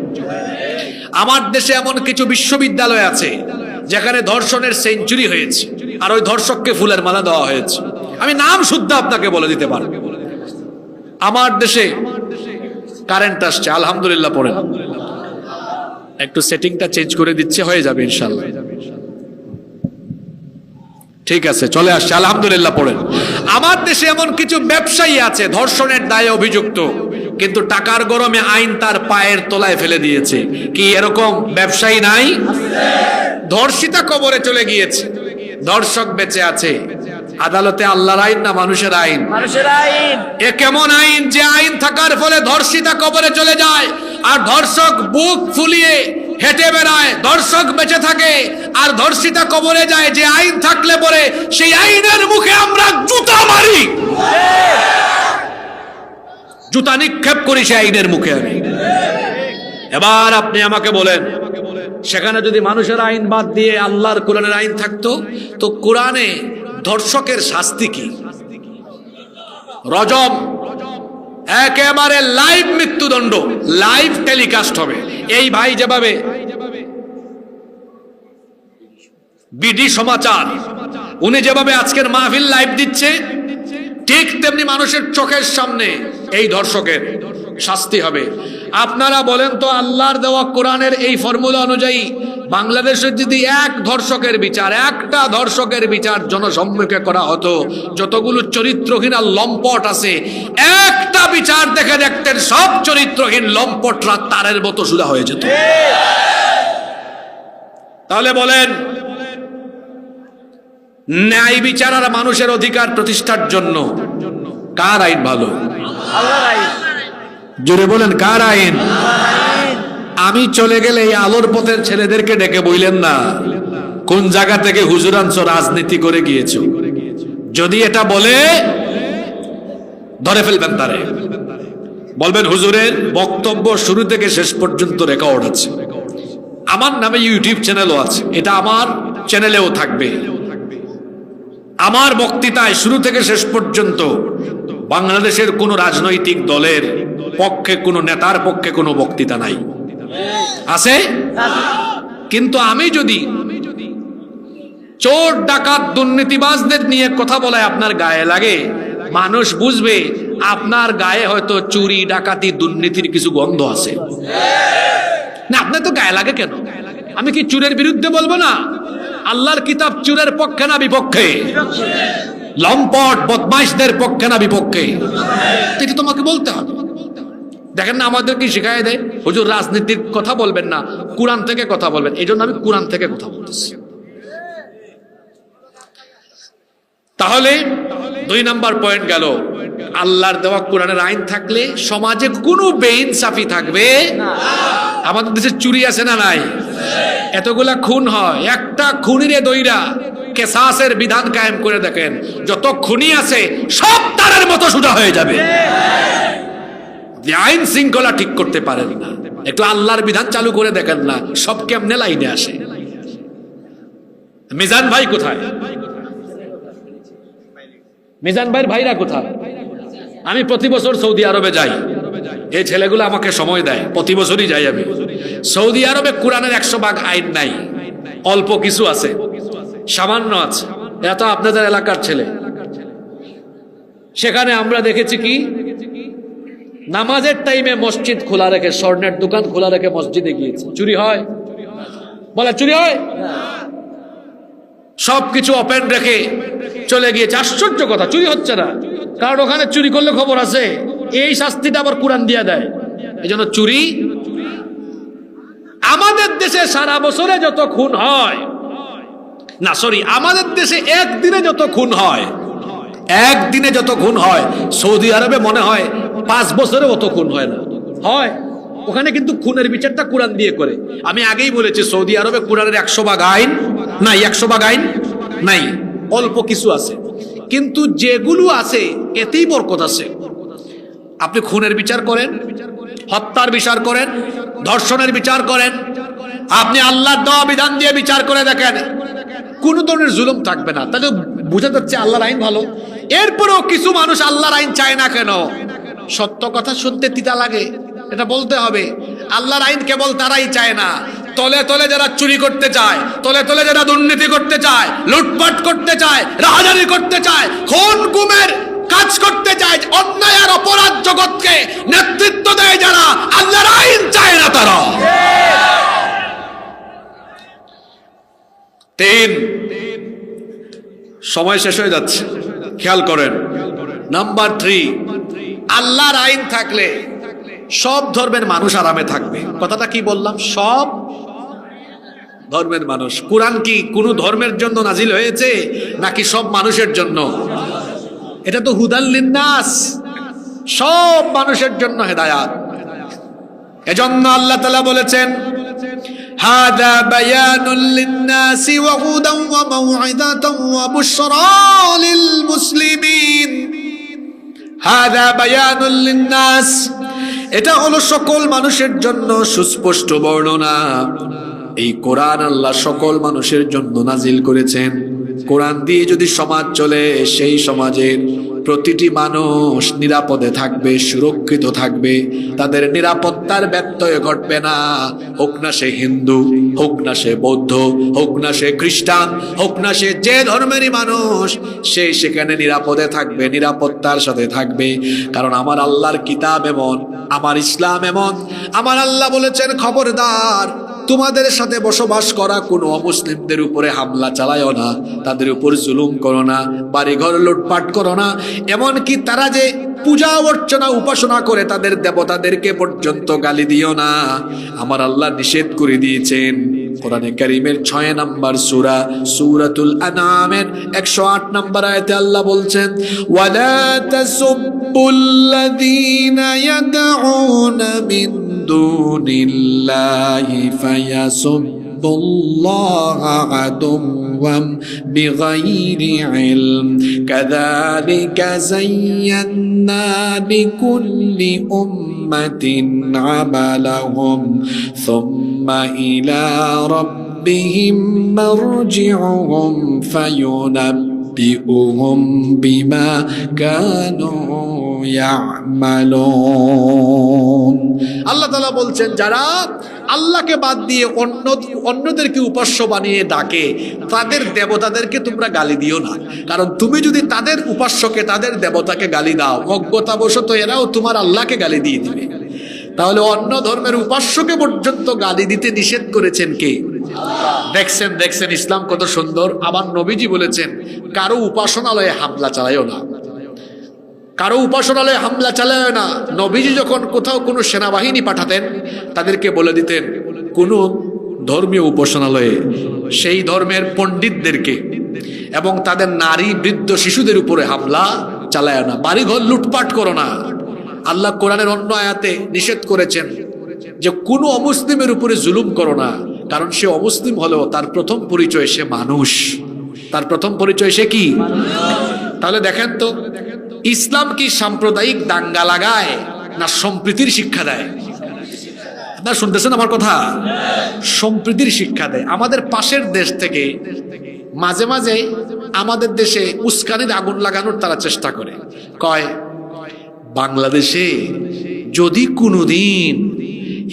আমার দেশে এমন কিছু বিশ্ববিদ্যালয় আছে যেখানে ধর্ষণের সেঞ্চুরি হয়েছে, আর ওই ধর্ষককে ফুলের মালা দেওয়া হয়েছে। আমি নাম শুদ্ধ আপনাকে বলে দিতে পারব। আমার দেশে কারেন্ট আসছে, আলহামদুলিল্লাহ পড়েন, একটু সেটিংটা চেঞ্জ করে দিচ্ছে, হয়ে যাবে ইনশাল্লাহ। ঠিক আছে, চলে আসছে, আলহামদুলিল্লাহ পড়েন। আমার দেশে এমন কিছু ব্যবসায়ী আছে ধর্ষণের দায়ে অভিযুক্ত, কিন্তু টাকার গরমে আইন তার পায়ের তলায় ফেলে দিয়েছে। কি এরকম ব্যবসায়ী নাই? ধর্ষিতা কবরে চলে গিয়েছে, ধর্ষক বেঁচে আছে। আদালতে আল্লাহর আইন না মানুষের আইন? মানুষের আইন। এ কেমন আইন যে আইন থাকার ফলে ধর্ষিতা কবরে চলে যায় আর ধর্ষক বুক ফুলিয়ে হেঁটে বেড়ায়, ধর্ষক বেঁচে থাকে আর ধর্ষিতা কবরে যায়? যে আইন থাকলে পরে সেই আইনের মুখে আমরা জুতা মারি, জুতা নিক্ষেপ করি সেই আইনের মুখে। আমি এবার আপনি আমাকে বলেন, সেখানে যদি মানুষের আইন বাদ দিয়ে আল্লাহর কোরআনের আইন থাকতো, তো কোরআনে ধর্ষকের শাস্তি কি? রজম, একেবারে লাইভ মৃত্যুদণ্ড, লাইভ টেলিকাস্ট হবে। এই ভাই যেভাবে বিডি সমাচার, উনি যেভাবে আজকের মাহফিল লাইভ দিচ্ছে, ঠিক তেমনি মানুষের চোখের সামনে এই ধর্ষকের শাস্তি হবে। আপনারা বলেন তো, আল্লাহর দেওয়া কোরআনের এই ফর্মুলা অনুযায়ী বাংলাদেশে যদি এক ধর্ষকের বিচার, একটা ধর্ষকের বিচার জনসম্মুখে করা হতো, যতগুলো চরিত্রহীন আর লম্পট আছে, একটা বিচার দেখে দেখতেন সব চরিত্রহীন লম্পটরা তারের মতো সুদা হয়ে যেত। তাহলে বলেন, ন্যায় বিচার আর মানুষের অধিকার প্রতিষ্ঠার জন্য কার আইন ভালো? আল্লাহর আইন। জোরে বলেন, কার আইন? আমি চলে গেলে এই আলোর পথের ছেলেদেরকে ডেকে বইলেন না কোন জায়গা থেকে হুজুর আনছো, রাজনীতি করে গিয়েছো। যদি এটা বলে ধরে ফেলবেন তারে, বলবেন হুজুরের বক্তব্য শুরু থেকে শেষ পর্যন্ত রেকর্ড আছে, আমার নামে ইউটিউব চ্যানেলও আছে, এটা আমার চ্যানেলেও থাকবে। আমার বক্তৃতায় শুরু থেকে শেষ পর্যন্ত বাংলাদেশের কোন রাজনৈতিক দলের পক্ষে, কোন নেতার পক্ষে কোনো বক্তৃতা নাই, আছে? কিন্তু আমি যদি চোর ডাকাত দুর্নীতিবাজদের নিয়ে কথা বলায় আপনার গায়ে লাগে, মানুষ বুঝবে আপনার গায়ে হয়তো চুরি ডাকাতি দুর্নীতির কিছু গন্ধ আছে। না আপনার তো গায়ে লাগে কেন? আমি কি চুরের বিরুদ্ধে বলবো না? আল্লাহর কিতাব চুরের পক্ষে না বিপক্ষে? লম্পট বদমাইশদের পক্ষে না বিপক্ষে? এটা তোমাকে বলতে হবে। দেখেন না আমাদের কি শিখায় দেয়, হুজুর রাজনীতির কথা বলবেন না, কোরআন থেকে কথা বলবেন। এই জন্য আমি কোরআন থেকে কথা বলতেছি। তাহলে 2 নাম্বার পয়েন্ট গেল, আল্লাহর দেওয়া কোরআনের আইন থাকলে সমাজে কোনো বেইনসাফি থাকবে না। আমাদের দেশে চুরি আছে না নাই? এতগুলা খুন হয়, একটা খুনিরে দইরা কেসাসের বিধান কায়েম করে দেখেন, যত খুনি আছে সব তারের মতো সোজা হয়ে যাবে। আইন শৃঙ্খলা ঠিক করতে পারেন না, একটু আল্লাহর বিধান চালু করে দেখেন না, সব কেমনে লাইনে আসে। মিজান ভাই কোথায়? মিজান ভাইয়ের ভাইরা কোথায়? আমি প্রতি বছর সৌদি আরবে যাই, এই ছেলেগুলো আমাকে সময় দেয়, প্রতি বছরই যাই আমি। সৌদি আরবে কোরআনের 100 ভাগ আইন নাই, অল্প কিছু আছে, সামান্য আছে। এত আপনাদের এলাকার ছেলে, সেখানে আমরা দেখেছি কি নামাজের টাইমে মসজিদ খোলা রেখে, স্বর্ণের দোকান খোলা রেখে মসজিদে গিয়েছে, চুরি হয়? বলে চুরি হয়? সবকিছু ওপেন রেখে চলে গিয়েছে। আশ্চর্য কথা, চুরি হচ্ছে না, কারণ ওখানে চুরি করলে খবর আছে, এই শাস্তিটা আবার কোরআন দিয়ে দেয়। এই জন্য চুরি। আমাদের দেশে সারা বছরে যত খুন হয় না, সরি, আমাদের দেশে একদিনে যত খুন হয়, একদিনে যত খুন হয়, সৌদি আরবে মনে হয় 5 বছরে অত খুন হয় না। হয় ওখানে, কিন্তু খুনের বিচারটা কোরআন দিয়ে করে। আমি আগেই বলেছি সৌদি আরবে কোরআনের 100 ভাগ আইন নাই, 100 ভাগ আইন নাই, অল্প কিছু আছে, কিন্তু যেগুলো আছে এতেই বরকত আছে। আপনি খুনের বিচার করেন, হত্যার বিচার করেন, ধর্ষণের বিচার করেন, আপনি আল্লাহর দেওয়া বিধান দিয়ে বিচার করে দেখেন, কোন ধরনের জুলুম থাকবে না। তাহলে বোঝা যাচ্ছে আল্লাহর আইন ভালো। এরপরেও কিছু মানুষ আল্লাহর আইন চায় না কেন? সত্য কথা শুনতে তিতা লাগে, এটা বলতে হবে। আল্লাহর আইন কেবল তারাই চায় না, তলে তলে যারা চুরি করতে চায়, তলে তলে যারা দুর্নীতি করতে চায়, লুটপাট করতে চায়, রাহাজানি করতে চায়, খুন গুমের কাজ করতে চায়, অন্যায় আর অপরাধ জগৎকে নেতৃত্ব দেয় যারা, আল্লাহর আইন চায় না তারা। 3, সময় শেষ হয়ে যাচ্ছে, খেয়াল করেন। নাম্বার 3, আল্লাহর আইন থাকলে সব ধর্মের মানুষ আরামে থাকবে। কথাটা কি বললাম? সব ধর্মের মানুষ। কোরআন কি কোন ধর্মের জন্য নাজিল হয়েছে নাকি সব মানুষের জন্য? এটা তো হুদাল লিন্নাস, সব মানুষের জন্য হেদায়াত। এজন্য আল্লাহ তাআলা বলেছেন, হাদা বায়ানুল লিন্নাসি ওয়া হুদান ওয়া মাউইযাতান ওয়া বুশরা লিল মুসলিমিন। হাদা বায়ানুল লিন্নাস, এটা হলো সকল মানুষের জন্য সুস্পষ্ট বর্ণনা। এই কোরআন আল্লাহ সকল মানুষের জন্য নাজিল করেছেন। কোরআন দিয়ে যদি সমাজ চলে, সেই সমাজের প্রতিটি মানুষ নিরাপদে থাকবে, সুরক্ষিত থাকবে, তাদের নিরাপত্তার ব্যত্যয় ঘটবে না। হোক না সে হিন্দু, হোক না সে বৌদ্ধ, হোক না সে খ্রিস্টান, হোক না সে যে ধর্মেরই মানুষ, সে সেখানে নিরাপদে থাকবে, নিরাপত্তার সাথে থাকবে। কারণ আমার আল্লাহর কিতাব এমন, আমার ইসলাম এমন। আমার আল্লাহ বলেছেন, খবরদার, তোমাদের সাথে বসবাস করা কোনো অমুসলিমদের উপরে হামলা চালায়ও না, তাদের উপর জুলুম করো না, বাড়িঘর লুটপাট করো না। এমনকি তারা যে পূজা অর্চনা উপাসনা করে তাদের দেবতাদেরকে পর্যন্ত গালি দিও না। আমার আল্লাহ নিষেধ করে দিয়েছেন। কোরআনে কারীমের 6 নম্বর সূরা, সূরাতুল আনআমের 108 নম্বর আয়াতে আল্লাহ বলছেন, ওয়ালা তাসুব্বুল্লাযীনা ইয়াদউনা মিন দুনিল্লাহি ফায়াসুবুল্লাহা আদুওয়াম বিগাইরি ইলম কাযালিকা যায়্যান্না লিকুল্লি উম্মাতিন আমালাহুম সুম্মা ইলা রাব্বিহিম মারজিউহুম ফায়ুনাব্বিউহুম বিমা কানু ইয়ামালুন। আল্লাহ তাআলা বলছেন, যারা আল্লাহকে বাদ দিয়ে অন্যদেরকে উপাস্য বানিয়ে ডাকে, তাদের দেবতাদেরকে তোমরা গালি দিও না। কারণ তুমি যদি তাদের উপাস্যকে, তাদের দেবতাকে গালি দাও, অজ্ঞতাবশত এরাও তোমার আল্লাহকে গালি দিয়ে দিবে। তাহলে অন্য ধর্মের উপাস্যকে পর্যন্ত গালি দিতে নিষেধ করেছেন কে? দেখছেন ইসলাম কত সুন্দর। আবার নবীজি বলেছেন, কারো উপাসনালয়ে হামলা চালাইও না, কারো উপাসনালয়ে হামলা চালায় না। নবীজি যখন কোথাও কোনো সেনাবাহিনী পাঠাতেন, তাদেরকে বলে দিতেন, কোনো ধর্মীয় উপাসনালয়ে সেই ধর্মের পণ্ডিতদেরকে এবং তাদের নারী, বৃদ্ধ, শিশুদের উপরে হামলা চালায় না, বাড়িঘর লুটপাট করো না। আল্লাহ কোরআনের অন্য আয়াতে নিষেধ করেছেন যে কোনো অমুসলিমের উপরে জুলুম করো না, কারণ সে অমুসলিম হলেও তার প্রথম পরিচয় সে মানুষ, তার প্রথম পরিচয় সে কি? তাহলে দেখেন তো, ইসলাম কি সাম্প্রদায়িক দাঙ্গা লাগায় না সম্প্রীতির শিক্ষা দেয়? আপনারা শুনতেছেন আমার কথা? সম্প্রীতির শিক্ষা দেয়। আমাদের পাশের দেশ থেকে মাঝে মাঝে আমাদের দেশে উস্কানির আগুন লাগানোর তারা চেষ্টা করে। কয়, বাংলাদেশে যদি কোনোদিন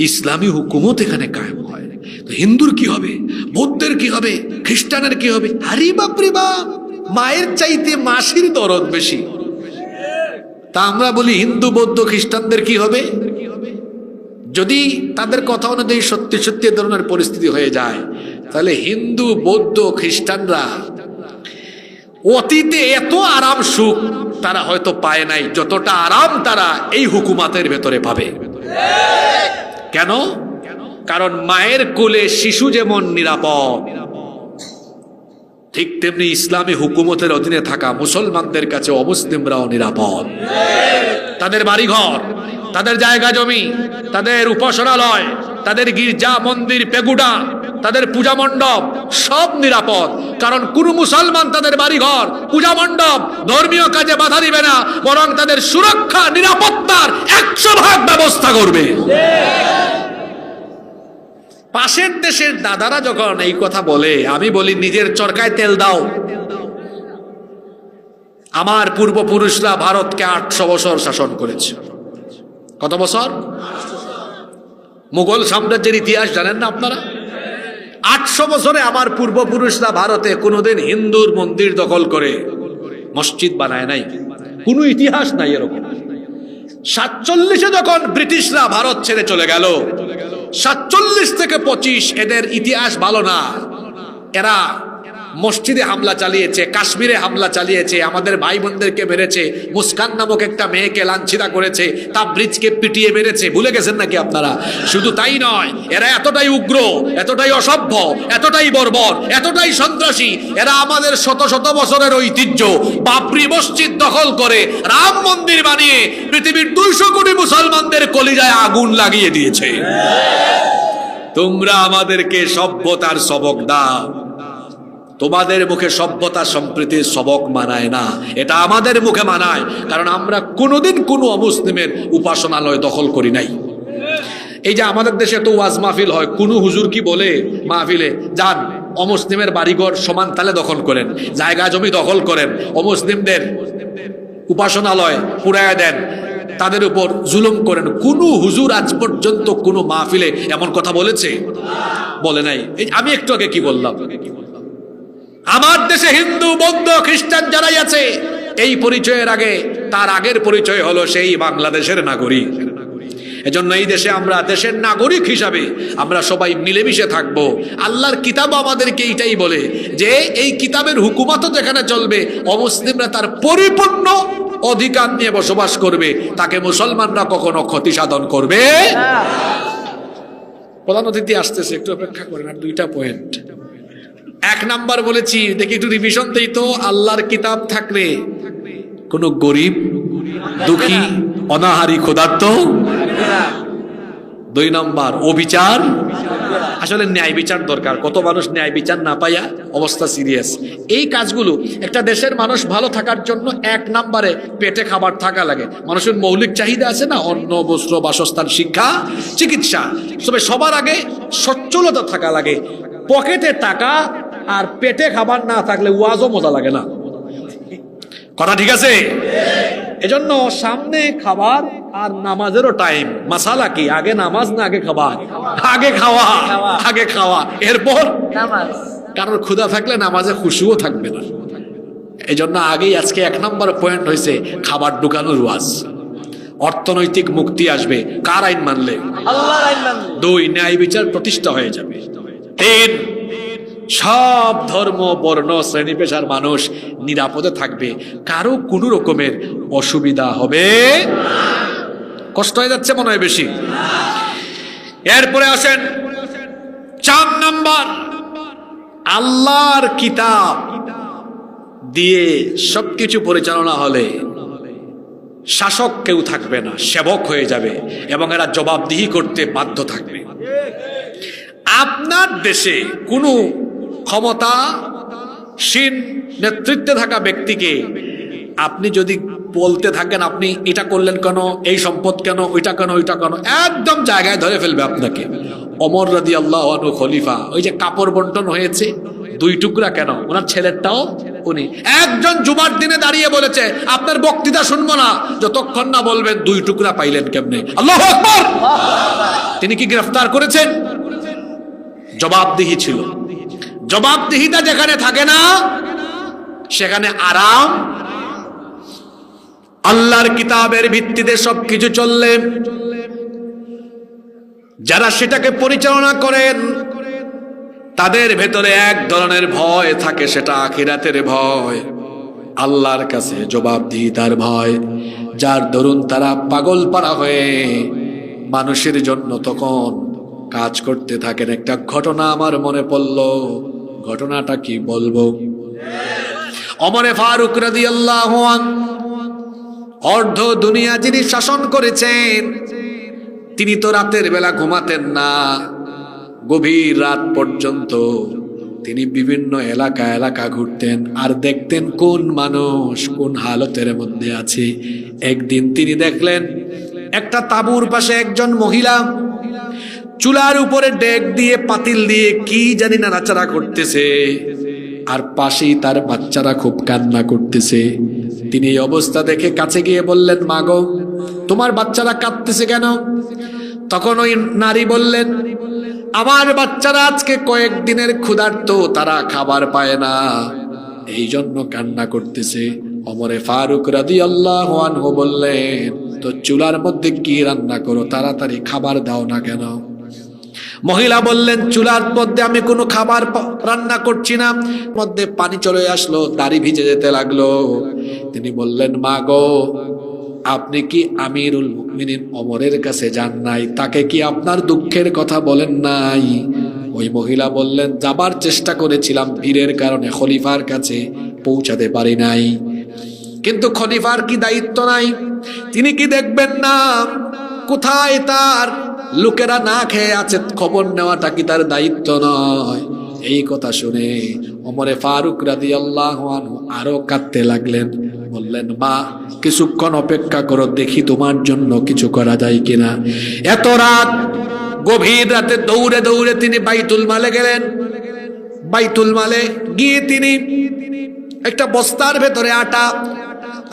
ইসলামী হুকুমত এখানে কায়েম হয়, তো হিন্দুর কি হবে, বৌদ্ধের কি হবে, খ্রিস্টানের কি হবে? আরে বাপরে বাপ, মায়ের চাইতে মাসির দরদ বেশি। তা আমরা বলি, হিন্দু, বৌদ্ধ, খ্রিস্টানদের কি হবে? যদি তাদের কথা অনুযায়ী সত্যি সত্যি এ ধরনের পরিস্থিতি হয়ে যায়, তাহলে হিন্দু, বৌদ্ধ, খ্রিস্টানরা অতীতে এত আরাম সুখ তারা হয়তো পায় নাই, যতটা আরাম তারা এই হুকুমাতের ভেতরে পাবে। কেন? কারণ মায়ের কোলে শিশু যেমন নিরাপদ, ঠিক তেমনি ইসলামী হুকুমতের অধীনে থাকা মুসলমানদের কাছে অমুসলিমরাও নিরাপদ। তাদের বাড়িঘর, তাদের জায়গা জমি, তাদের উপাসনালয়, তাদের গির্জা, মন্দির, পেগুডা, তাদের পূজা মণ্ডপ সব নিরাপদ। কারণ কোন মুসলমান তাদের বাড়িঘর, পূজা মণ্ডপ, ধর্মীয় কাজে বাধা দিবে না, বরং তাদের সুরক্ষা, নিরাপত্তার 100% ব্যবস্থা করবে। পাশের দেশের দাদারা যখন এই কথা বলে, আমি বলি, নিজের চরকায় তেল দাও। আমার পূর্বপুরুষরা ভারতকে 800 বছর শাসন করেছে। কত বছর? মুঘল সাম্রাজ্যের ইতিহাস জানেন না আপনারা? 800 বছরে আমার পূর্বপুরুষরা ভারতে কোনোদিন হিন্দুর মন্দির দখল করে মসজিদ বানায় নাই, কোনো ইতিহাস নাই এরকম। 47-এ যখন ব্রিটিশরা ভারত ছেড়ে চলে গেল, 47 থেকে 25 এদের ইতিহাস ভালো না। এরা মসজিদে হামলা চালিয়েছে, কাশ্মীরে হামলা চালিয়েছে, আমাদের ভাই বোনদেরকে মেরেছে, মুস্কান নামক একটা মেয়েকে লাঞ্ছিতা করেছে, তাবরিজকে পিটিয়ে মেরেছে। ভুলে গেছেন নাকি আপনারা? শুধু তাই নয়, এরা এতটাই উগ্র, এতটাই অসভ্য, এতটাই বর্বর, এতটাই সন্ত্রাসী, এরা আমাদের শত শত বছরের ঐতিহ্য বাবরি মসজিদ দখল করে রাম মন্দির বানিয়ে পৃথিবীর 200 কোটি মুসলমানদের কলিজায় আগুন লাগিয়ে দিয়েছে। তোমরা আমাদেরকে সভ্যতার সবক দাও, তোমাদের মুখে সভ্যতা সম্প্রীতির সবক মানায় না, এটা আমাদের মুখে মানায়। কারণ আমরা কোনোদিন কোনো অমুসলিমের উপাসনালয় দখল করি নাই। এই যে আমাদের দেশে তো ওয়াজ মাহফিল হয়, কোনো হুজুর কি বলে মাহফিলে, যান অমুসলিমের বাড়িঘর সমান তালে দখল করেন, জায়গা জমি দখল করেন, অমুসলিমদের উপাসনালয় পুড়ায় দেন, তাদের উপর জুলুম করেন। কোন হুজুর আজ পর্যন্ত কোনো মাহফিলে এমন কথা বলেছে? বলে নাই। আমি একটু আগে কি বললাম, আমার দেশে হিন্দু, বৌদ্ধ, খ্রিস্টান যারাই আছে, এই পরিচয়ের আগে তার আগের পরিচয় হলো সেই বাংলাদেশের নাগরিক। এজন্য এই দেশে আমরা দেশের নাগরিক হিসাবে আমরা সবাই মিলেমিশে থাকব। আল্লাহর কিতাব আমাদেরকে এইটাই বলে যে এই কিতাবের হুকুমতও যেখানে চলবে, অমুসলিমরা তার পরিপূর্ণ অধিকার নিয়ে বসবাস করবে, তাকে মুসলমানরা কখনো ক্ষতি সাধন করবে। প্রধান অতিথি আসতেছে, একটু অপেক্ষা করেন, আর 2টা পয়েন্ট। 1 নাম্বার বলেছি, দেখি একটু রিভিশন দেই তো, আল্লাহর কিতাব থাকলে কোন গরিব, দুঃখী, অনাহারী, ক্ষুধার্ত 2 নম্বর অবিচার। আসলে ন্যায় বিচার দরকার, কত মানুষ ন্যায় বিচার না পাইয়া অবস্থা সিরিয়াস। এই কাজগুলো একটা দেশের মানুষ ভালো থাকার জন্য 1 নম্বরে পেটে খাবার থাকা লাগে। মানুষের মৌলিক চাহিদা আছে না, অন্ন, বস্ত্র, বাসস্থান, শিক্ষা, চিকিৎসা, তবে সবার আগে সচ্ছলতা থাকা লাগে। পকেটে টাকা আর পেটে খাবার না থাকলে ওয়াজও মজা লাগে না। কথা ঠিক আছে? এজন্য সামনে খাবার আর নামাজেরও টাইম। মাসালা কি, আগে নামাজ না আগে খাবার? আগে খাওয়া, আগে খাওয়া, এরপর নামাজ। কারণ ক্ষুধা থাকলে নামাজে খুশিও থাকবে না। এই জন্য আগেই আজকে 1 নম্বর পয়েন্ট হয়েছে খাবার ঢুকানোর ওয়াজ। অর্থনৈতিক মুক্তি আসবে কার আইন মানলে? আল্লাহর আইন মানলে। 2 ন্যায় বিচার প্রতিষ্ঠা হয়ে যাবে। 3 সব ধর্ম, বর্ণ, শ্রেণী পেশার মানুষ নিরাপদে থাকবে, কারো কোনো রকমের অসুবিধা হবে। কষ্ট হয়ে যাচ্ছে মনে হয় বেশি। এরপরে আসেন 4 নম্বর, আল্লাহর কিতাব দিয়ে সবকিছু পরিচালনা হলে শাসক কেউ থাকবে না, সেবক হয়ে যাবে এবং এরা জবাবদিহি করতে বাধ্য থাকবে। আপনার দেশে কোনো ক্ষমতাসীন নেতৃত্বে থাকা ব্যক্তিকে আপনি যদি বলতে থাকেন আপনি এটা করলেন কেন, এই সম্পদ কেন, ওইটা কেন, ওইটা কেন, একদম জায়গায় ধরে ফেলবে আপনাকে। ওমর রাদিয়াল্লাহু আনহু খলিফা, ওই যে কাপড় বন্টন হয়েছে 2 টুকরা কেন, ওনার ছেলেরটাও উনি। একজন জুমার দিনে দাঁড়িয়ে বলেছে আপনার বক্তৃতা শুনবো না যতক্ষণ না বলবেন 2 টুকরা পাইলেন কেমনে। আল্লাহু আকবার। তিনি কি গ্রেফতার করেছেন? জবাবদিহি ছিল। জবাবদিহিতা যেখানে থাকে না সেখানে আরাম। আল্লাহর কিতাবের ভিত্তিতে সবকিছু চললে যারা সেটাকে পরিচালনা করেন তাদের ভেতরে এক ধরনের ভয় থাকে, সেটা আখিরাতের ভয়, আল্লাহর কাছে জবাবদিহিতার ভয়, যার দরুন তারা পাগল পারা হয়ে মানুষের জন্য তখন কাজ করতে থাকেন। একটা ঘটনা আমার মনে পড়ল, ঘটনাটা কি বলবো। ওমরে ফারুক রাদিয়াল্লাহু আনহু অর্ধ দুনিয়া যিনি শাসন করেছেন, তিনি তো রাতের বেলা ঘুমাতেন না, গভীর রাত পর্যন্ত তিনি বিভিন্ন এলাকা এলাকা ঘুরতেন আর দেখতেন কোন মানুষ কোন হালতের মধ্যে আছে। একদিন তিনি দেখলেন একটা তাঁবুর পাশে একজন মহিলা চুলার উপরে ডেক দিয়ে পাতিল দিয়ে কি জানি নাড়াচাড়া করতেছে, আর পাশেই তার বাচ্চারা খুব কান্না করতেছে। তিনি এই অবস্থা দেখে কাছে গিয়ে বললেন, মা গো, তোমার বাচ্চারা কাঁদতেছে কেন? তখন ওই নারী বললেন, আমার বাচ্চারা আজকে কয়েকদিনের ক্ষুধার্ত, তারা খাবার পায় না, এই জন্য কান্না করতেছে। ওমরে ফারুক রাদিয়াল্লাহু আনহু বললেন, তো চুলার মধ্যে কি রান্না করো, তাড়াতাড়ি খাবার দাও না কেন? মহিলা বললেন, চুলার মধ্যে আমি কোনো খাবার রান্না করছি না। মধ্যে পানি চলে আসলো, দাড়ি ভিজে যেতে লাগলো। তিনি বললেন, মা গো, আপনি কি আমিরুল মুমিনিন ওমরের কাছে যান নাই? তাকে কি আপনার দুঃখের কথা বলেন নাই? ওই মহিলা বললেন, যাবার চেষ্টা করেছিলাম, ভিড়ের কারণে খলিফার কাছে পৌঁছাতে পারি নাই। কিন্তু খলিফার কি দায়িত্ব নাই? তিনি কি দেখবেন না কোথায় তার লোকেরা না খেয়ে আছে, খবর নেওয়াটা কি তার দায়িত্ব নয়? এই কথা শুনে ওমরে ফারুক রাদিয়াল্লাহু আনহু আরো কাঁদতে লাগলেন। বললেন, মা, কিছুক্ষণ অপেক্ষা করো, দেখি তোমার জন্য কিছু করা যায় কিনা। এত রাত, গভীর রাতে দৌড়ে দৌড়ে তিনি বাইতুল মালে গেলেন। বাইতুল মালে গিয়ে তিনি একটা বস্তার ভেতরে আটা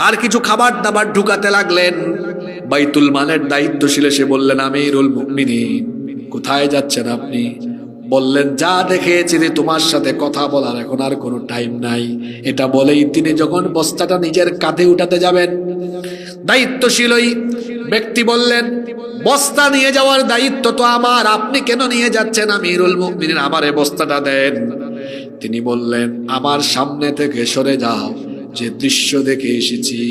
আর কিছু খাবার দাবার ঢুকাতে লাগলেন। বাইতুল মালের দায়িত্বশীল এসে বললেন, আমিরুল মুমিনিন, কোথায় যাচ্ছেন আপনি? বললেন, যা দেখেছি তোমার সাথে কথা বলার এখন আর কোনো টাইম নাই। এটা বলেই তিনি যখন বস্তাটা নিজের কাঁধে উঠাতে যাবেন, দায়িত্বশীল ওই ব্যক্তি বললেন, বস্তা নিয়ে যাওয়ার দায়িত্ব তো আমার, আপনি কেন নিয়ে যাচ্ছেন? আমিরুল মুমিনিন, আমার এই বস্তাটা দেন। তিনি বললেন, আমার সামনে থেকে সরে যাও, যে দৃশ্য দেখে এসেছি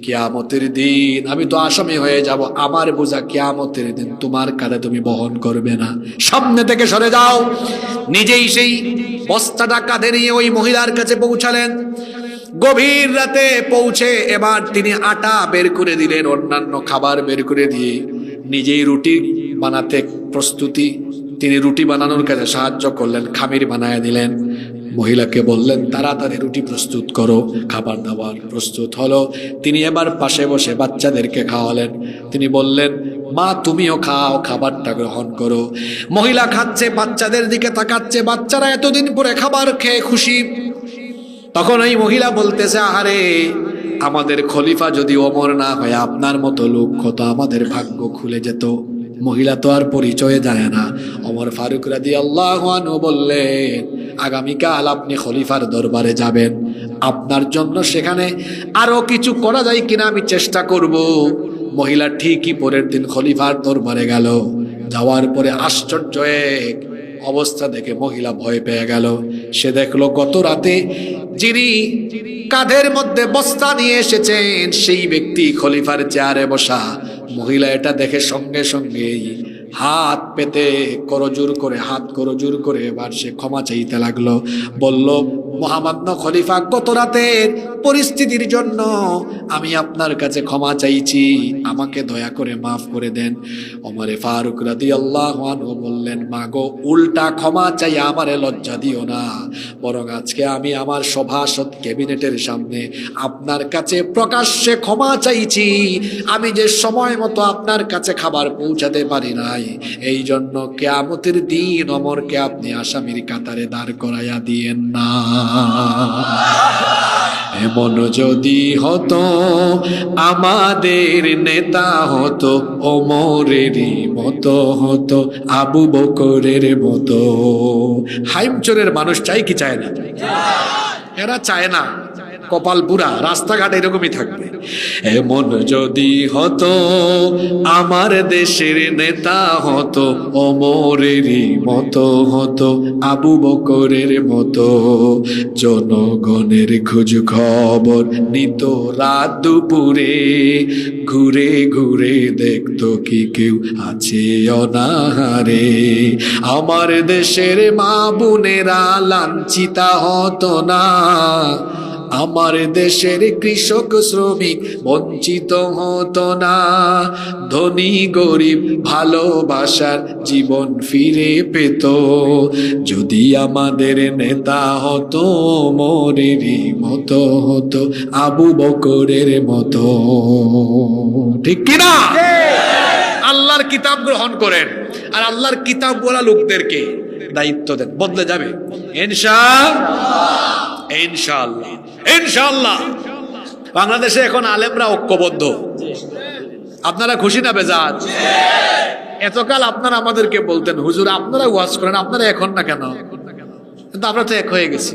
কিয়ামতের দিন আমি তো আসামি হয়ে যাব, আমার বোঝা কিয়ামতের দিন তোমার কাঁধে তুমি বহন করবে না, সামনে থেকে সরে যাও। নিজেই সেই বস্তাটা কাঁধে নিয়ে ওই মহিলার কাছে পৌঁছালেন। গভীর রাতে পৌঁছে এবার তিনি আটা বের করে দিলেন, অন্যান্য খাবার বের করে দিয়ে নিজেই রুটি বানাতে প্রস্তুতি, তিনি রুটি বানানোর কাজে সাহায্য করলেন, খামির বানায় দিলেন। মহিলাকে বললেন তাড়াতাড়ি রুটি প্রস্তুত করো, খাবার দাবার প্রস্তুত হলো। তিনি এবার পাশে বসে বাচ্চাদেরকে খাওয়ালেন। তিনি বললেন মা তুমিও খাও, খাবারটা গ্রহণ করো। মহিলা খাচ্ছে, বাচ্চাদের দিকে তাকাচ্ছে, বাচ্চারা এতদিন পরে খাবার খেয়ে খুশি। তখন এই মহিলা বলতেছে আহারে আমাদের খলিফা যদি ওমর না হয় আপনার মতো লোক হতো আমাদের ভাগ্য খুলে যেত। মহিলা তো আর পরিচয়ে জানে না। ওমর ফারুক রাদিয়াল্লাহু আনহু বললেন আগামীকাল আপনি খলিফার দরবারে যাবেন, আপনার জন্য সেখানে আরো কিছু করা যায় কিনা আমি চেষ্টা করব। মহিলা ঠিকই পরের দিন খলিফার দরবারে গেল। যাওয়ার পরে আশ্চর্য এক অবস্থা দেখে মহিলা ভয় পেয়ে গেল। সে দেখলো গত রাতে যিনি কাঁধের মধ্যে বস্তা নিয়ে এসেছেন সেই ব্যক্তি খলিফার চেয়ারে বসা। মহিলা এটা দেখে সঙ্গে সঙ্গেই হাত পেতে হাত করজোর করে এবার সে ক্ষমা চাইতে লাগলো। বলল মহামান্য খলিফা গত রাতের পরিস্থিতির জন্য আমি আপনার কাছে ক্ষমা চাইছি, আমাকে দয়া করে মাফ করে দেন। ওমর ফারুক রাদিয়াল্লাহু আনহু বললেন মাগো উল্টা ক্ষমা চাই আমারে লজ্জা দিও না, বরং আজকে আমি আমার সভাসদ ক্যাবিনেটের সামনে আপনার কাছে প্রকাশ্যে ক্ষমা চাইছি। আমি যে সময় মতো আপনার কাছে খাবার পৌঁছাতে পারি নাই, এই জন্য কিয়ামতের দিন ওমরকে আপনি আসামির কাতারে দাঁড় করাইয়া দিয়েন না। এমন যদি হতো আমাদের নেতা হতো ওমরেরই মতো হতো, আবু বকরের মতো। হাইমচরের মানুষ চাই কি চায় না? এরা চায় না, কপাল পুরা, রাস্তাঘাট এরকমই থাকবে। এমন যদি হতো আমার দেশের নেতা হতো ওমরেরই মতো হতো, আবু বকরের মতো। জনগণের খোঁজ খবর নিত রাত দুপুরে, ঘুরে ঘুরে দেখতো কি কেউ আছে অনাহারে। আমার দেশের মা বোনেরা লাঞ্ছিতা হতো না, আমার দেশের কৃষক শ্রমিক বঞ্চিত হতো না। ধনী গরিব ভালোবাসার জীবন ফিরে পেত, যদি আমাদের নেতা হতো ওমরেরই মতো হতো, আবু বকরের মতো। ঠিক কিনা? আল্লাহর কিতাব গ্রহণ করেন আর আল্লাহর কিতাব বলা লোকদেরকে দায়িত্ব দেন, বদলে যাবে ইনশাআল্লাহ। ইনশাআল্লাহ বাংলাদেশে এখন আলেমরা ঐক্যবদ্ধ। আপনারা খুশি না বেজার? এতকাল আপনারা আমাদেরকে বলতেন হুজুর আপনারা ওয়াজ করেন, আপনারা এখন না কেন? কিন্তু আমরা তো এক হয়ে গেছি।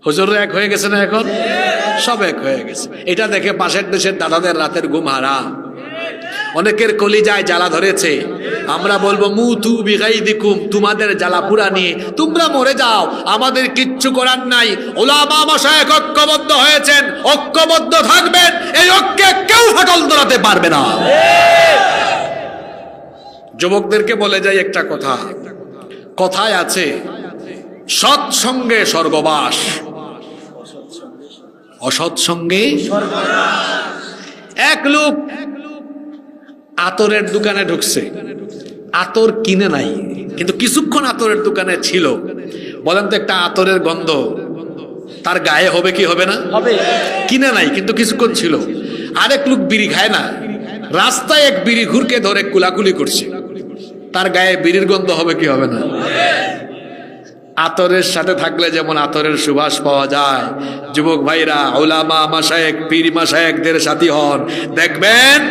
হুজুররা এক হয়ে গেছে না? এখন সব এক হয়ে গেছে। এটা দেখে পাশের দেশের দাদাদের রাতের ঘুম হারাম। অনেকের কলিজায় জ্বালা ধরেছে। আমরা বলবো মুতু বিগাইদিকুম, তোমাদের জ্বালা পুরা নিয়ে তোমরা মরে যাও, আমাদের কিচ্ছু করার নাই। উলামা মাশায়েখ ঐক্যবদ্ধ হয়েছেন, ঐক্যবদ্ধ থাকবেন, এই ঐক্যে কেউ ফাটল ধরাতে পারবে না। যুবকদেরকে বলে যাই একটা কথা, কথায় আছে সৎসঙ্গে স্বর্গবাস, অসৎসঙ্গে স্বর্গনাশ। এক লোক আতরের দোকানে ঢুকছে, আতর কিনে নাই কিন্তু কিছুক্ষণ আতরের দোকানে ছিল। বলেন তো একটা আতরের গন্ধ তার গায়ে হবে কি হবে না? হবে। কিনে নাই কিন্তু কিছুক্ষণ ছিল। আরেক লোক বিড়ি খায় না, রাস্তায় এক বিড়ি ঘুরকে ধরে কুলাকুলি করছে, তার গায়ে বিড়ির গন্ধ হবে কি হবে না? আতরের সাথে থাকলে যেমন আতরের সুবাস পাওয়া যায়, যুবক ভাইরা উলামা মাশায়েখ পীর মাশায়েখদের সাথী হন, দেখবেন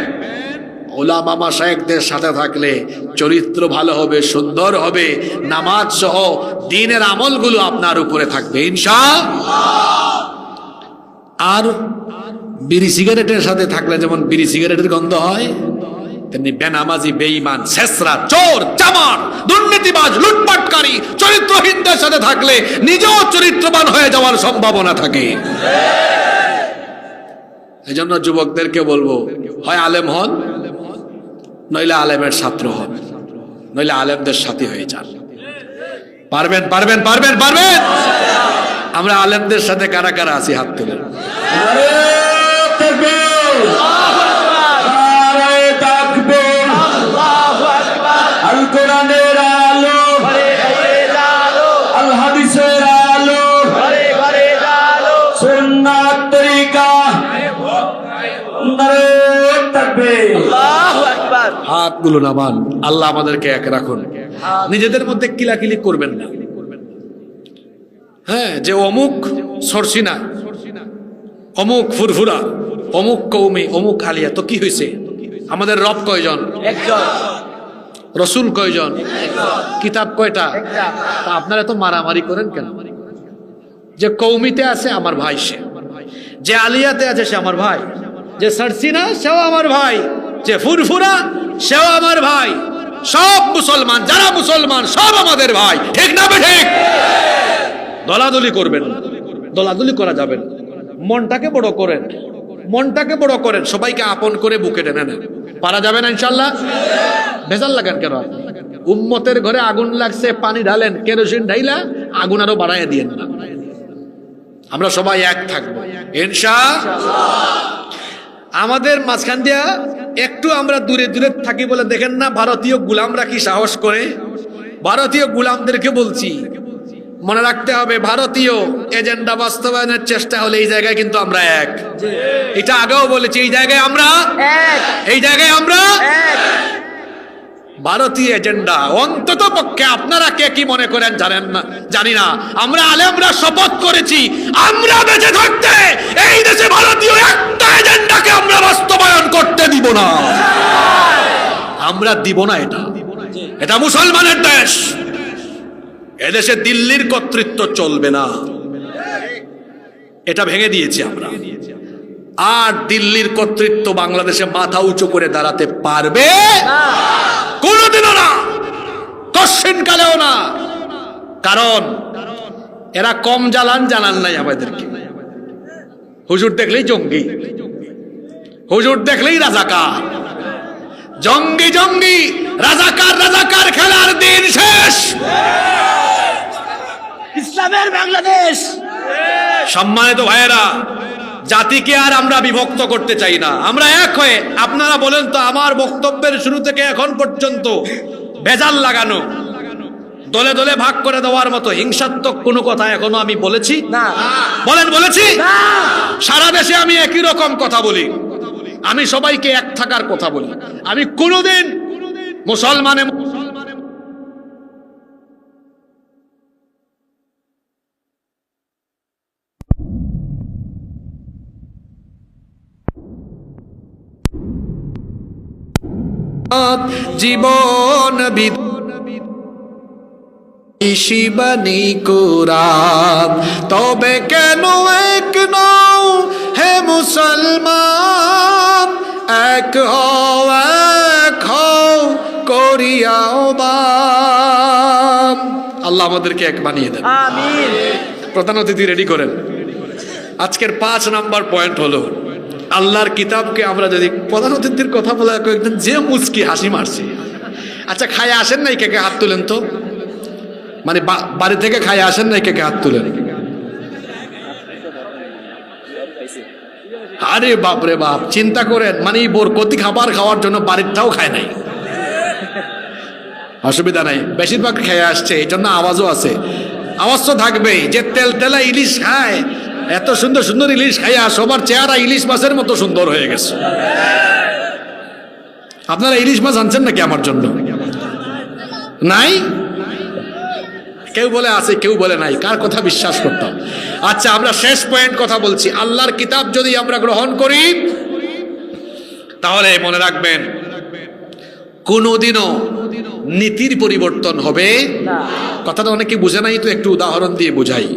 উলামা মাশায়েখদের সাথে থাকলে চরিত্র ভালো হবে, সুন্দর হবে, নামাজ সহ দ্বীনের আমলগুলো আপনার উপরে থাকবে ইনশাআল্লাহ। আর বিড়ি সিগারেটের সাথে থাকলে যেমন বিড়ি সিগারেটের গন্ধ হয়, তেমনি বেনামাজি, বেঈমান, ছেসরা, চোর, চামার, দুর্নীতিবাজ, লুটপাটকারী, চরিত্রহীনদের সাথে থাকলে নিজেও চরিত্রবান হয়ে যাওয়ার সম্ভাবনা থাকে। এই জন্য যুবকদেরকে বলবো, হয় আলেম হন, নইলে আলেমের ছাত্র হন, নইলে আলেমদের সাথী হয়ে যান। পারবেন পারবেন পারবেন পারবেন? আমরা আলেমদের সাথে কারা কারা আছি হাত তুলেন। কোরআনের আলো, ঘরে ঘরে জালো, আল হাদিসের আলো, ঘরে ঘরে জালো, সুন্নাত তরিকা, নারে তাকবীর। আল্লাহু আকবার। হাতগুলো নামান। আল্লাহ আমাদেরকে এক রাখুন। নিজেদের মধ্যে কিলাকিলি করবেন না। হ্যাঁ, যে অমুক সরসিনা, অমুক ফুরফুরা, অমুক কৌমি, অমুক আলিয়া, তো কি হয়েছে? আমাদের রব কয়জন? একজন রসুল কয়জন? কিতাব কয়টা? একটা। তা আপনারা তো মারামারি করেন কেন? যে কৌমিতে আছে আমার ভাই সে, যে আলিয়াতে আছে সে আমার ভাই, যে সরসিনা সেও আমার ভাই, যে ফুরফুরা সেও আমার ভাই। সব মুসলমান, যারা মুসলমান সব আমাদের ভাই, ঠিক না ঠিক? দলাদলি করবেন না, দলাদলি করা যাবে না। মনটাকে বড় করেন, মনটাকে বড় করেন, সবাইকে আপন করে বুকে টেনে নেন। পারা যাবে না ইনশাল্লাহ? ভেজাল লাগান কেন? উম্মতের ঘরে আগুন লাগছে, পানি ঢালেন, কেরোসিন ঢাইলা আগুন আরো বাড়াইয়া দিয়েন না। আমরা সবাই এক থাকবো ইনশাআল্লাহ। আমাদের মাঝখান দিয়া একটু আমরা দূরে দূরে থাকি বলে দেখেন না ভারতীয় গোলামরা কি সাহস করে। ভারতীয় গোলামদেরকে বলছি, মনে রাখতে হবে ভারতীয় এজেন্ডা বাস্তবায়নের চেষ্টা হলে এই জায়গায় কিন্তু আমরা এক। এটা আগেও বলেছি, এই জায়গায় আমরা এক, এই জায়গায় আমরা এক। ভারতীয় এজেন্ডা অন্তত পক্ষে আপনারা কে কি মনে করেন জানেন না, জানি না। আমরা আলেমরা শপথ করেছি আমরা বেঁচে থাকতে এই দেশে ভারতীয় একটা এজেন্ডাকে আমরা বাস্তবায়ন করতে দিব না। আমরা দিব না। এটা মুসলমানের দেশ। এদেশে দিল্লির কর্তৃত্ব চলবে না, এটা ভেঙে দিয়েছি আমরা। আর দিল্লির কর্তৃত্ব বাংলাদেশে মাথা উঁচু করে দাঁড়াতে পারবে কোনোদিনও না, কশ্চিন কালেও না। কারণ এরা কম জানান নাই আমাদেরকে। হুজুর দেখলেই জঙ্গি, হুজুর দেখলেই রাজাকার। জঙ্গি জঙ্গি, রাজাকার রাজাকার খেলার দিন শেষ। ইসলামের বাংলাদেশ। সম্মানিত ভাইয়েরা, জাতিকে আর আমরা বিভক্ত করতে চাই না, আমরা এক হয়ে। আপনারা বলেন তো, আমার বক্তব্যের শুরু থেকে এখন পর্যন্ত ভেজাল লাগানো, দলে দলে ভাগ করে দেওয়ার মতো হিংসাত্মক কোনো কথা এখনো আমি বলেছি? না। বলেন, বলেছি? না। সারা দেশে আমি একই রকম কথা বলি, আমি সবাইকে এক থাকার কথা বলি। আমি কোনোদিন মুসলমানে জীবন শিবানী কুরান, তবে কেন এক নও হে মুসলমান? এক হও, এক হও করিয়াও বান। আল্লাহ আমাদেরকে এক বানিয়ে দেন, আমিন। প্রধান অতিথি রেডি করেন। আজকের 5 নাম্বার পয়েন্ট হলো, আল্লাহর কিতাবকে আমরা যদি, প্রধান অতিথির কথা বলা কয়েকদিন যে মুচকি হাসি মারছে। আচ্ছা, খায় আসেন নাই? কে কে হাত তুলেন তো? মানে বাড়ি থেকে খায় আসেন নাই? কে কে হাত তুলেন? আরে বাপ রে বাপ, চিন্তা করেন, মানে বরকতি খাবার খাওয়ার জন্য বাড়িরটাও খায় নাই। অসুবিধা নাই, বেশিরভাগ খেয়ে আসছে, এই জন্য আওয়াজও আছে। আওয়াজ তো থাকবেই। যে তেল তেলা ইলিশ খায়, এত সুন্দর সুন্দর ইলিশ খাইয়া সবার চেহারা ইলিশ মাছের মতো সুন্দর হয়ে গেছে। আপনারা ইলিশ মাছ আনছেন নাকি আমার জন্য? নাই? কেউ বলে আছে, কেউ বলে নাই। কার কথা বিশ্বাস করতাম? আচ্ছা, আমরা শেষ পয়েন্ট কথা বলছি। আল্লাহর কিতাব যদি আমরা গ্রহণ করি, তাহলে মনে রাখবেন কোনোদিনও নীতির পরিবর্তন হবে না। কথাটা অনেকে বুঝে নাই, তো একটু উদাহরণ দিয়ে বুঝাই।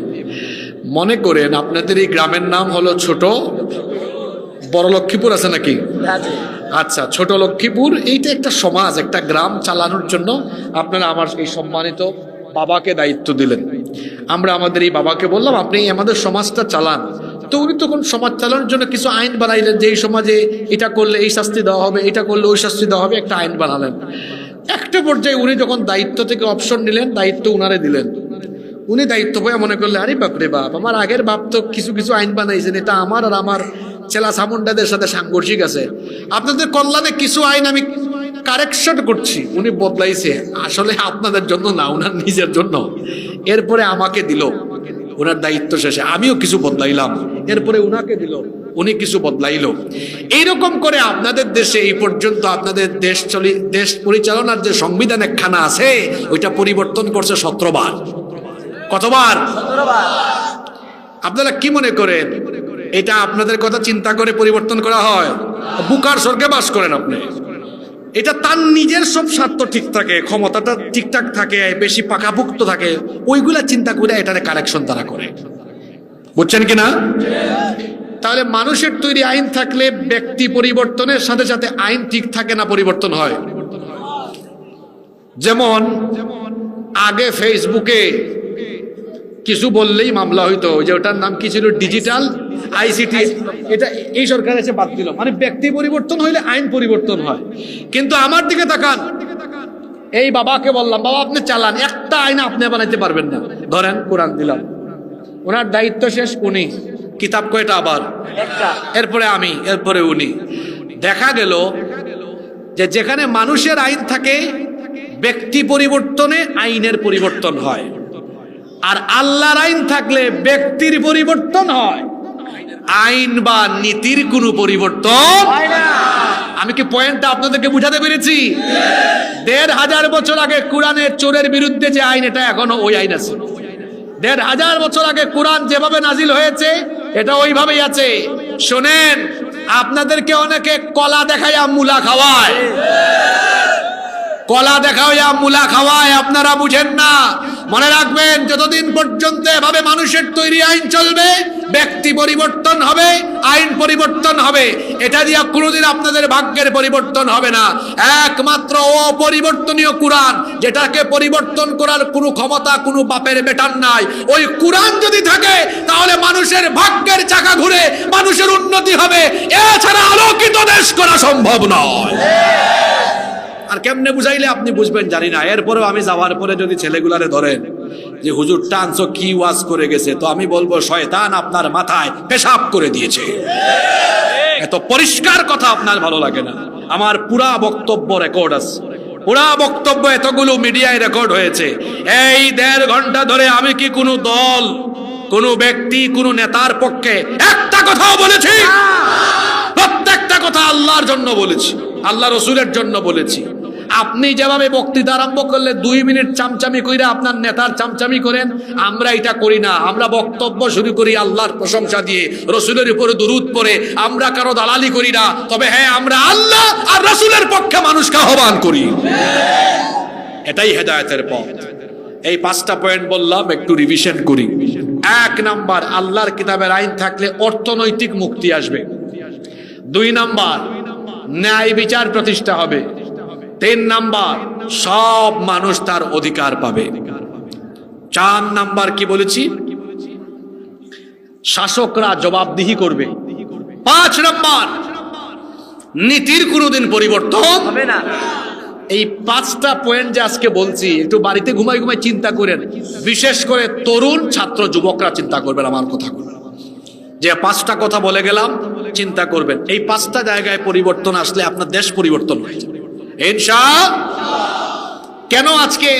মনে করেন আপনাদের এই গ্রামের নাম হলো ছোট বড় লক্ষ্মীপুর, আছে নাকি? আচ্ছা, ছোট লক্ষ্মীপুর, এইটা একটা সমাজ, একটা গ্রাম চালানোর জন্য আপনারা আমার এই সম্মানিত বাবাকে দায়িত্ব দিলেন। আমরা আমাদের এই বাবাকে বললাম, আপনি আমাদের সমাজটা চালান। তো উনি তখন সমাজ চালানোর জন্য কিছু আইন বানাইলেন, যে এই সমাজে এটা করলে এই শাস্তি দেওয়া হবে, এটা করলে ওই শাস্তি দেওয়া হবে, একটা আইন বানালেন। একটা পর্যায়ে উনি যখন দায়িত্ব থেকে অপশন নিলেন, দায়িত্ব উনারে দিলেন। উনি দায়িত্ব পেয়ে মনে করলেন, আরে বাপরে বাপ, আমার আগের বাপ তো কিছু কিছু আইন বানাইছেন, এটা আমার আর আমার চেলা সামুন্ডাদের সাথে সাংঘর্ষিক আছে। আপনাদের কল্যাণে কিছু আইন আমি কারেকশন করছি, উনি বদলাইছে, আসলে আপনাদের জন্য না, উনার নিজের জন্য। এরপরে আমাকে দিল, ওনার দায়িত্ব শেষে আমিও কিছু বদলাইলাম, এরপরে উনাকে দিল, উনি কিছু বদলাইল। এইরকম করে আপনাদের দেশে এই পর্যন্ত আপনাদের দেশ পরিচালনার যে সংবিধান একখানা আছে, ওইটা পরিবর্তন করছে 17 বার। কতবার? আপনারা কি মনে করেন এটা আপনাদের কথা চিন্তা করে পরিবর্তন করা হয়? বুকার স্বর্গে বাস করেন আপনি। এটা তার নিজের সব স্বার্থ ঠিক থাকে, ক্ষমতাটা ঠিকঠাক থাকে, বেশি পাকাপুক্ত থাকে, ওইগুলা চিন্তা করে এটারে কারেকশন তারা করে। বুঝছেন কিনা? তাহলে মানুষের তৈরি আইন থাকলে ব্যক্তি পরিবর্তনের সাথে সাথে আইন ঠিক থাকে না, পরিবর্তন হয়। যেমন আগে ফেসবুকে কিছু বললেই মামলা হইতো, যে ওটার নাম কি ছিল, ডিজিটাল আইসিটি। এটা এই সরকার এসে বাদ দিল, মানে ব্যক্তি পরিবর্তন হইলে আইন পরিবর্তন হয়। কিন্তু আমার দিকে তাকান, এই বাবাকে বললাম, বাবা আপনি চালান, একটা আইন আপনি বানাইতে পারবেন না। ধরেন কোরআন দিলাম, ওনার দায়িত্ব শেষ, উনি কিতাব কয়টা আবার, এরপরে আমি, এরপরে উনি। দেখা গেল যে যেখানে মানুষের আইন থাকে ব্যক্তি পরিবর্তনে আইনের পরিবর্তন হয়, আর আল্লাহর আইন থাকলে ব্যক্তির পরিবর্তন হয়, আইন বা নীতির কোনো পরিবর্তন হয় না। আমি কি পয়েন্টটা আপনাদেরকে বুঝাতে পেরেছি? ১৫০০ বছর আগে কোরআনের চোরের বিরুদ্ধে যে আইন, এটা এখনো ওই আইন আছে। ১৫০০ বছর আগে কোরআন যেভাবে নাজিল হয়েছে এটা ওইভাবেই আছে। শোনেন, আপনাদেরকে অনেকে কলা দেখাইয়া মূলা খাওয়ায়, কলা দেখাইয়া মূলা খাওয়ায়, আপনারা বুঝেন না। মনে রাখবেন, যতদিন পর্যন্ত এভাবে মানুষের তৈরি আইন চলবে, ব্যক্তি পরিবর্তন হবে, আইন পরিবর্তন হবে, এটা দিয়ে কোনোদিন আপনাদের ভাগ্যের পরিবর্তন হবে না। একমাত্র অপরিবর্তনীয় কোরআন, যেটাকে পরিবর্তন করার কোনো ক্ষমতা কোনো বাপের বেটার নাই, ওই কোরআন যদি থাকে তাহলে মানুষের ভাগ্যের চাকা ঘুরে মানুষের উন্নতি হবে। এছাড়া আলোকিত দেশ করা সম্ভব নয়। আর কেমনে বুঝাইলে আপনি বুঝবেন জানি না। এরপরেও আমি যাওয়ার পরে যদি ছেলেগুলারে ধরেন যে হুজুর টানছো কি ওয়াজ করে গেছে, তো আমি বলবো শয়তান আপনার মাথায় পেশাব করে দিয়েছে। এত পরিষ্কার কথা আপনার ভালো লাগে না। আমার পুরা বক্তব্য রেকর্ড আছে, পুরা বক্তব্য এতগুলো মিডিয়ায় রেকর্ড হয়েছে। এই ১.৫ ঘন্টা ধরে আমি কি কোনো দল, কোনো ব্যক্তি, কোনো নেতার পক্ষে একটা কথাও বলেছি? প্রত্যেকটা কথা আল্লাহর জন্য বলেছি, আল্লাহ রসুলের জন্য বলেছি। আপনি যেভাবে বক্তৃতা আরম্ভ করলে 2 মিনিট চামচামি কইরা আপনার নেতার চামচামি করেন, আমরা এটা করি না। আমরা বক্তব্য শুরু করি আল্লাহর প্রশংসা দিয়ে, রসুলের উপরে দুরূদ পড়ে। আমরা কারো দালালি করি না, তবে হ্যাঁ আমরা আল্লাহ আর রসুলের পক্ষে মানুষকে আহ্বান করি। এটাই হেদায়েতের পথ। এই 5টা পয়েন্ট বললাম, একটু রিভিশন করি। 1 নাম্বার, আল্লাহর কিতাবের আইন থাকলে অর্থনৈতিক মুক্তি আসবে। 2 নাম্বার, ন্যায় বিচার প্রতিষ্ঠা হবে। 3 নাম্বার, সব মানুষ তার অধিকার পাবে। 4 নাম্বার কি বলেছি? শাসকরা জবাবদিহি করবে। 5 নাম্বার, নীতির কোনোদিন পরিবর্তন হবে না। এই 5টা পয়েন্ট যে আজকে বলছি, একটু বাড়িতে ঘুমাই ঘুমাই চিন্তা করেন। বিশেষ করে তরুণ ছাত্র যুবকরা চিন্তা করবেন আমার কথাগুলো, যে 5টা কথা বলে গেলাম, চিন্তা করবেন। এই 5টা জায়গায় পরিবর্তন আসলে আপনার দেশ পরিবর্তন হয়ে যাবে ইনশাআল্লাহ। কেন আজকে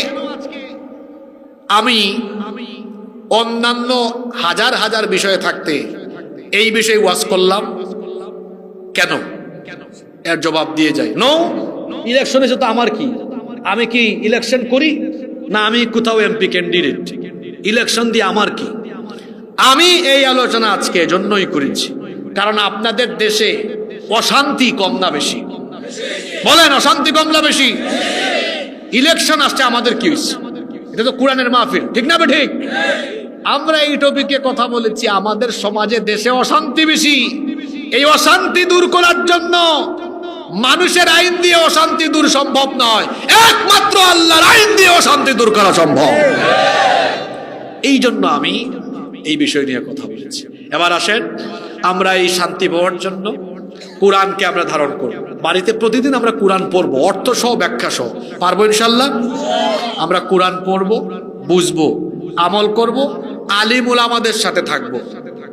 আমি অন্যান্য হাজার হাজার বিষয়ে থাকতে এই বিষয়ে ওয়াজ করলাম? কেন? এর জবাব দিয়ে যাই। নো, ইলেকশনে তো আমার কি, আমি কি ইলেকশন করি না আমি কোথাও এমপি ক্যান্ডিডেট? ইলেকশন দিয়ে আমার কি? আমি এই আলোচনা আজকে এজন্যই করেছি, কারণ আপনাদের দেশে অশান্তি কম না বেশি? বলেন, অশান্তি কম না বেশি? ইলেকশন আসছে, আমাদের কি হয়েছে? এটা তো কোরআনের মাহফিল, ঠিক না? ঠিক। আমরা এই টপিকে কথা বলেছি, আমাদের সমাজে দেশে অশান্তি বেশি। এই অশান্তি দূর করার জন্য মানুষের আইন দিয়ে অশান্তি দূর সম্ভব নয়, একমাত্র আল্লাহর আইন দিয়ে অশান্তি দূর করা সম্ভব। এই জন্য আমি এই বিষয় নিয়ে কথা বলেছি। এবার আসেন, আমরা এই শান্তি পাওয়ার জন্য কোরআনকে আমরা ধারণ করব। বাড়িতে প্রতিদিন আমরা কোরআন পড়বো, অর্থ সহ, ব্যাখ্যা সহ। পারবো ইনশাল্লাহ? আমরা কোরআন পড়বো, বুঝবো, আমল করব, আলিম উলামাদের সাথে থাকবো,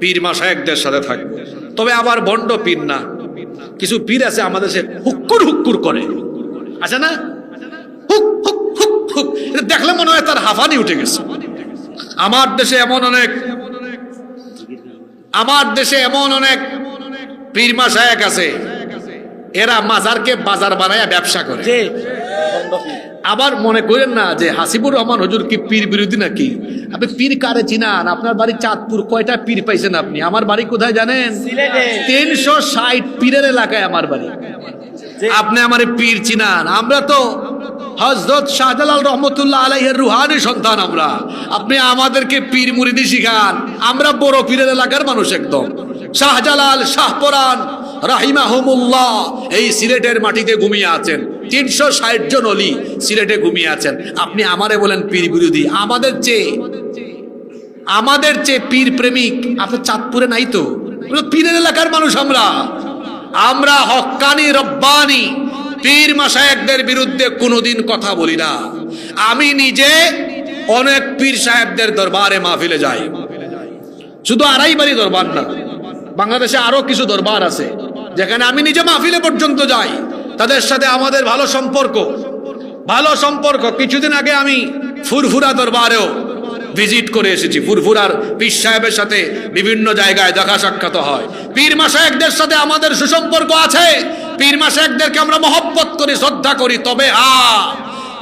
পীর মাশায়েখদের সাথে থাকবো। তবে আবার বন্ড পীর না, কিছু পীর আছে আমাদের সে হুক্কুর হুক্কুর করে, আছে না? হুক হুক হুক হুক, এটা দেখলে মনে হয় তার হাঁফানি উঠে গেছে। আমার দেশে এমন অনেক পীর মাশায়েখ আছে, এরা মাজারকে বাজার বানায়া ব্যবসা করে। জি আবার মনে করেন না যে হাসিবুর রহমান হুজুর কি পীর বিরোধী নাকি? আপনি পীর কারে চিনান? আপনার বাড়ি চাঁদপুর, কয়টা পীর পাইছেন আপনি? আমার বাড়ি কোথায় জানেন? সিলেটে। 360 পীরের এলাকায় আমার বাড়ি। আপনি আমার পীর চিনান? আমরা তো হযরত শাহজালাল রহমতুল্লাহ আলাইহির রুহানি সন্তান আমরা। আপনি আমাদেরকে পীর মুরিদি শিখান? আমরা বড় পীরের এলাকার মানুষ একদম। শাহজালাল, শাহপরান রাহিমাহুমুল্লাহ এই সিলেটের মাটিতে ঘুমিয়ে আছেন। 360 জন ওলি সিলেটে ঘুমিয়ে আছেন। আপনি আমারে বলেন পীর বিরোধী? আমাদের চেয়ে পীর প্রেমিক আপনার চাঁদপুরে নাই তো? পীরের এলাকার মানুষ আমরা হক্কানি রব্বানি পীর মাশায়েখদের বিরুদ্ধে কোনোদিন কথা বলি না। আমি নিজে অনেক পীর সাহেবদের দরবারে মাহফিলে যাই, শুধু আড়াইবাড়ি দরবার না, বাংলাদেশে আরো কিছু দরবার আছে যেখানে আমি নিজে মাহফিলে পর্যন্ত যাই। তাদের সাথে আমাদের ভালো সম্পর্ক। কিছুদিন আগে আমি ফুরফুরা দরবারেও ভিজিট করে এসেছি। ফুরফুরার পীর সাহেবের সাথে বিভিন্ন জায়গায় দেখা সাক্ষাৎ হয়। পীর মাশায়েখদের সাথে আমাদের সুসম্পর্ক আছে। পীর মাশায়েখদেরকে আমরা মহব্বত করি, শ্রদ্ধা করি। তবে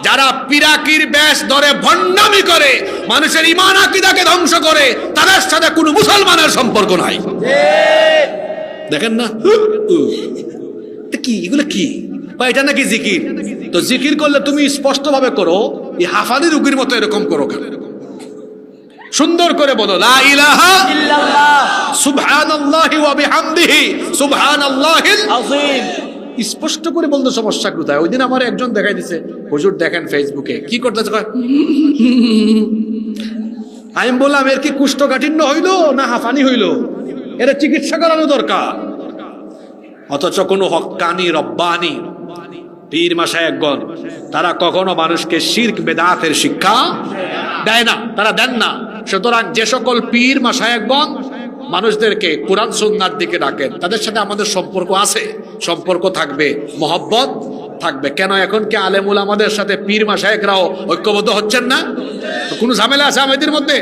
যারা পিরাকির বেশ ধরে ভণ্ডামি করে, মানুষের ঈমান আকীদাকে ধ্বংস করে, তাদের সাথে কোনো মুসলমানের সম্পর্ক নাই। দেখেন না কি এগুলো কি? বা এটা নাকি জিকির? তো জিকির করলে তুমি স্পষ্ট ভাবে করো, এই হাফানি রুগীর মতো এরকম করো কেন? সুন্দর করে বলো লা ইলাহা ইল্লাল্লাহ সুবহানাল্লাহি ওয়া বিহামদিহি সুবহানাল্লাহিল আযীম। স্পষ্ট করে বলতে সমস্যা কোথায়? ওই দিন আমার একজন দেখাই দিছে, হুজুর দেখেন ফেসবুকে কি করতেছে, আমি বললাম এর কি কুষ্ঠকাঠিন্য হইলো না হাফানি হইলো? এর চিকিৎসা করানো দরকার। অথচ কোনো হক্কানি রব্বানি পীর মাশায়েখগণ তারা কখনো মানুষকে শিরক বেদাতের শিক্ষা দেয় না, তারা দেন না। সুতরাং যে সকল পীর মাশায়েখগণ মানুষদেরকে কোরআন সুন্নাহর দিকে ডাকেন, তাদের সাথে আমাদের সম্পর্ক আছে, সম্পর্ক থাকবে, মহব্বত থাকবে। কেন এখন কি আলেমুল আমাদের সাথে পীর মাশায়েখরাও ঐক্যবদ্ধ হচ্ছেন না? তো কোনো ঝামেলা আছে আমাদের মধ্যে?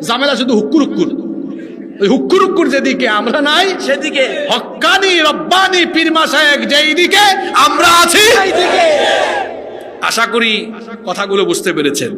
ঝামেলা শুধু হুক্কুর ওই হুক্কুর যেদিকে আমরা নাই, সেদিকে হক্কানি রব্বানি পীর মাশায়েখ যেই দিকে আমরা আছি। এইদিকে। আশা করি কথাগুলো বুঝতে পেরেছেন।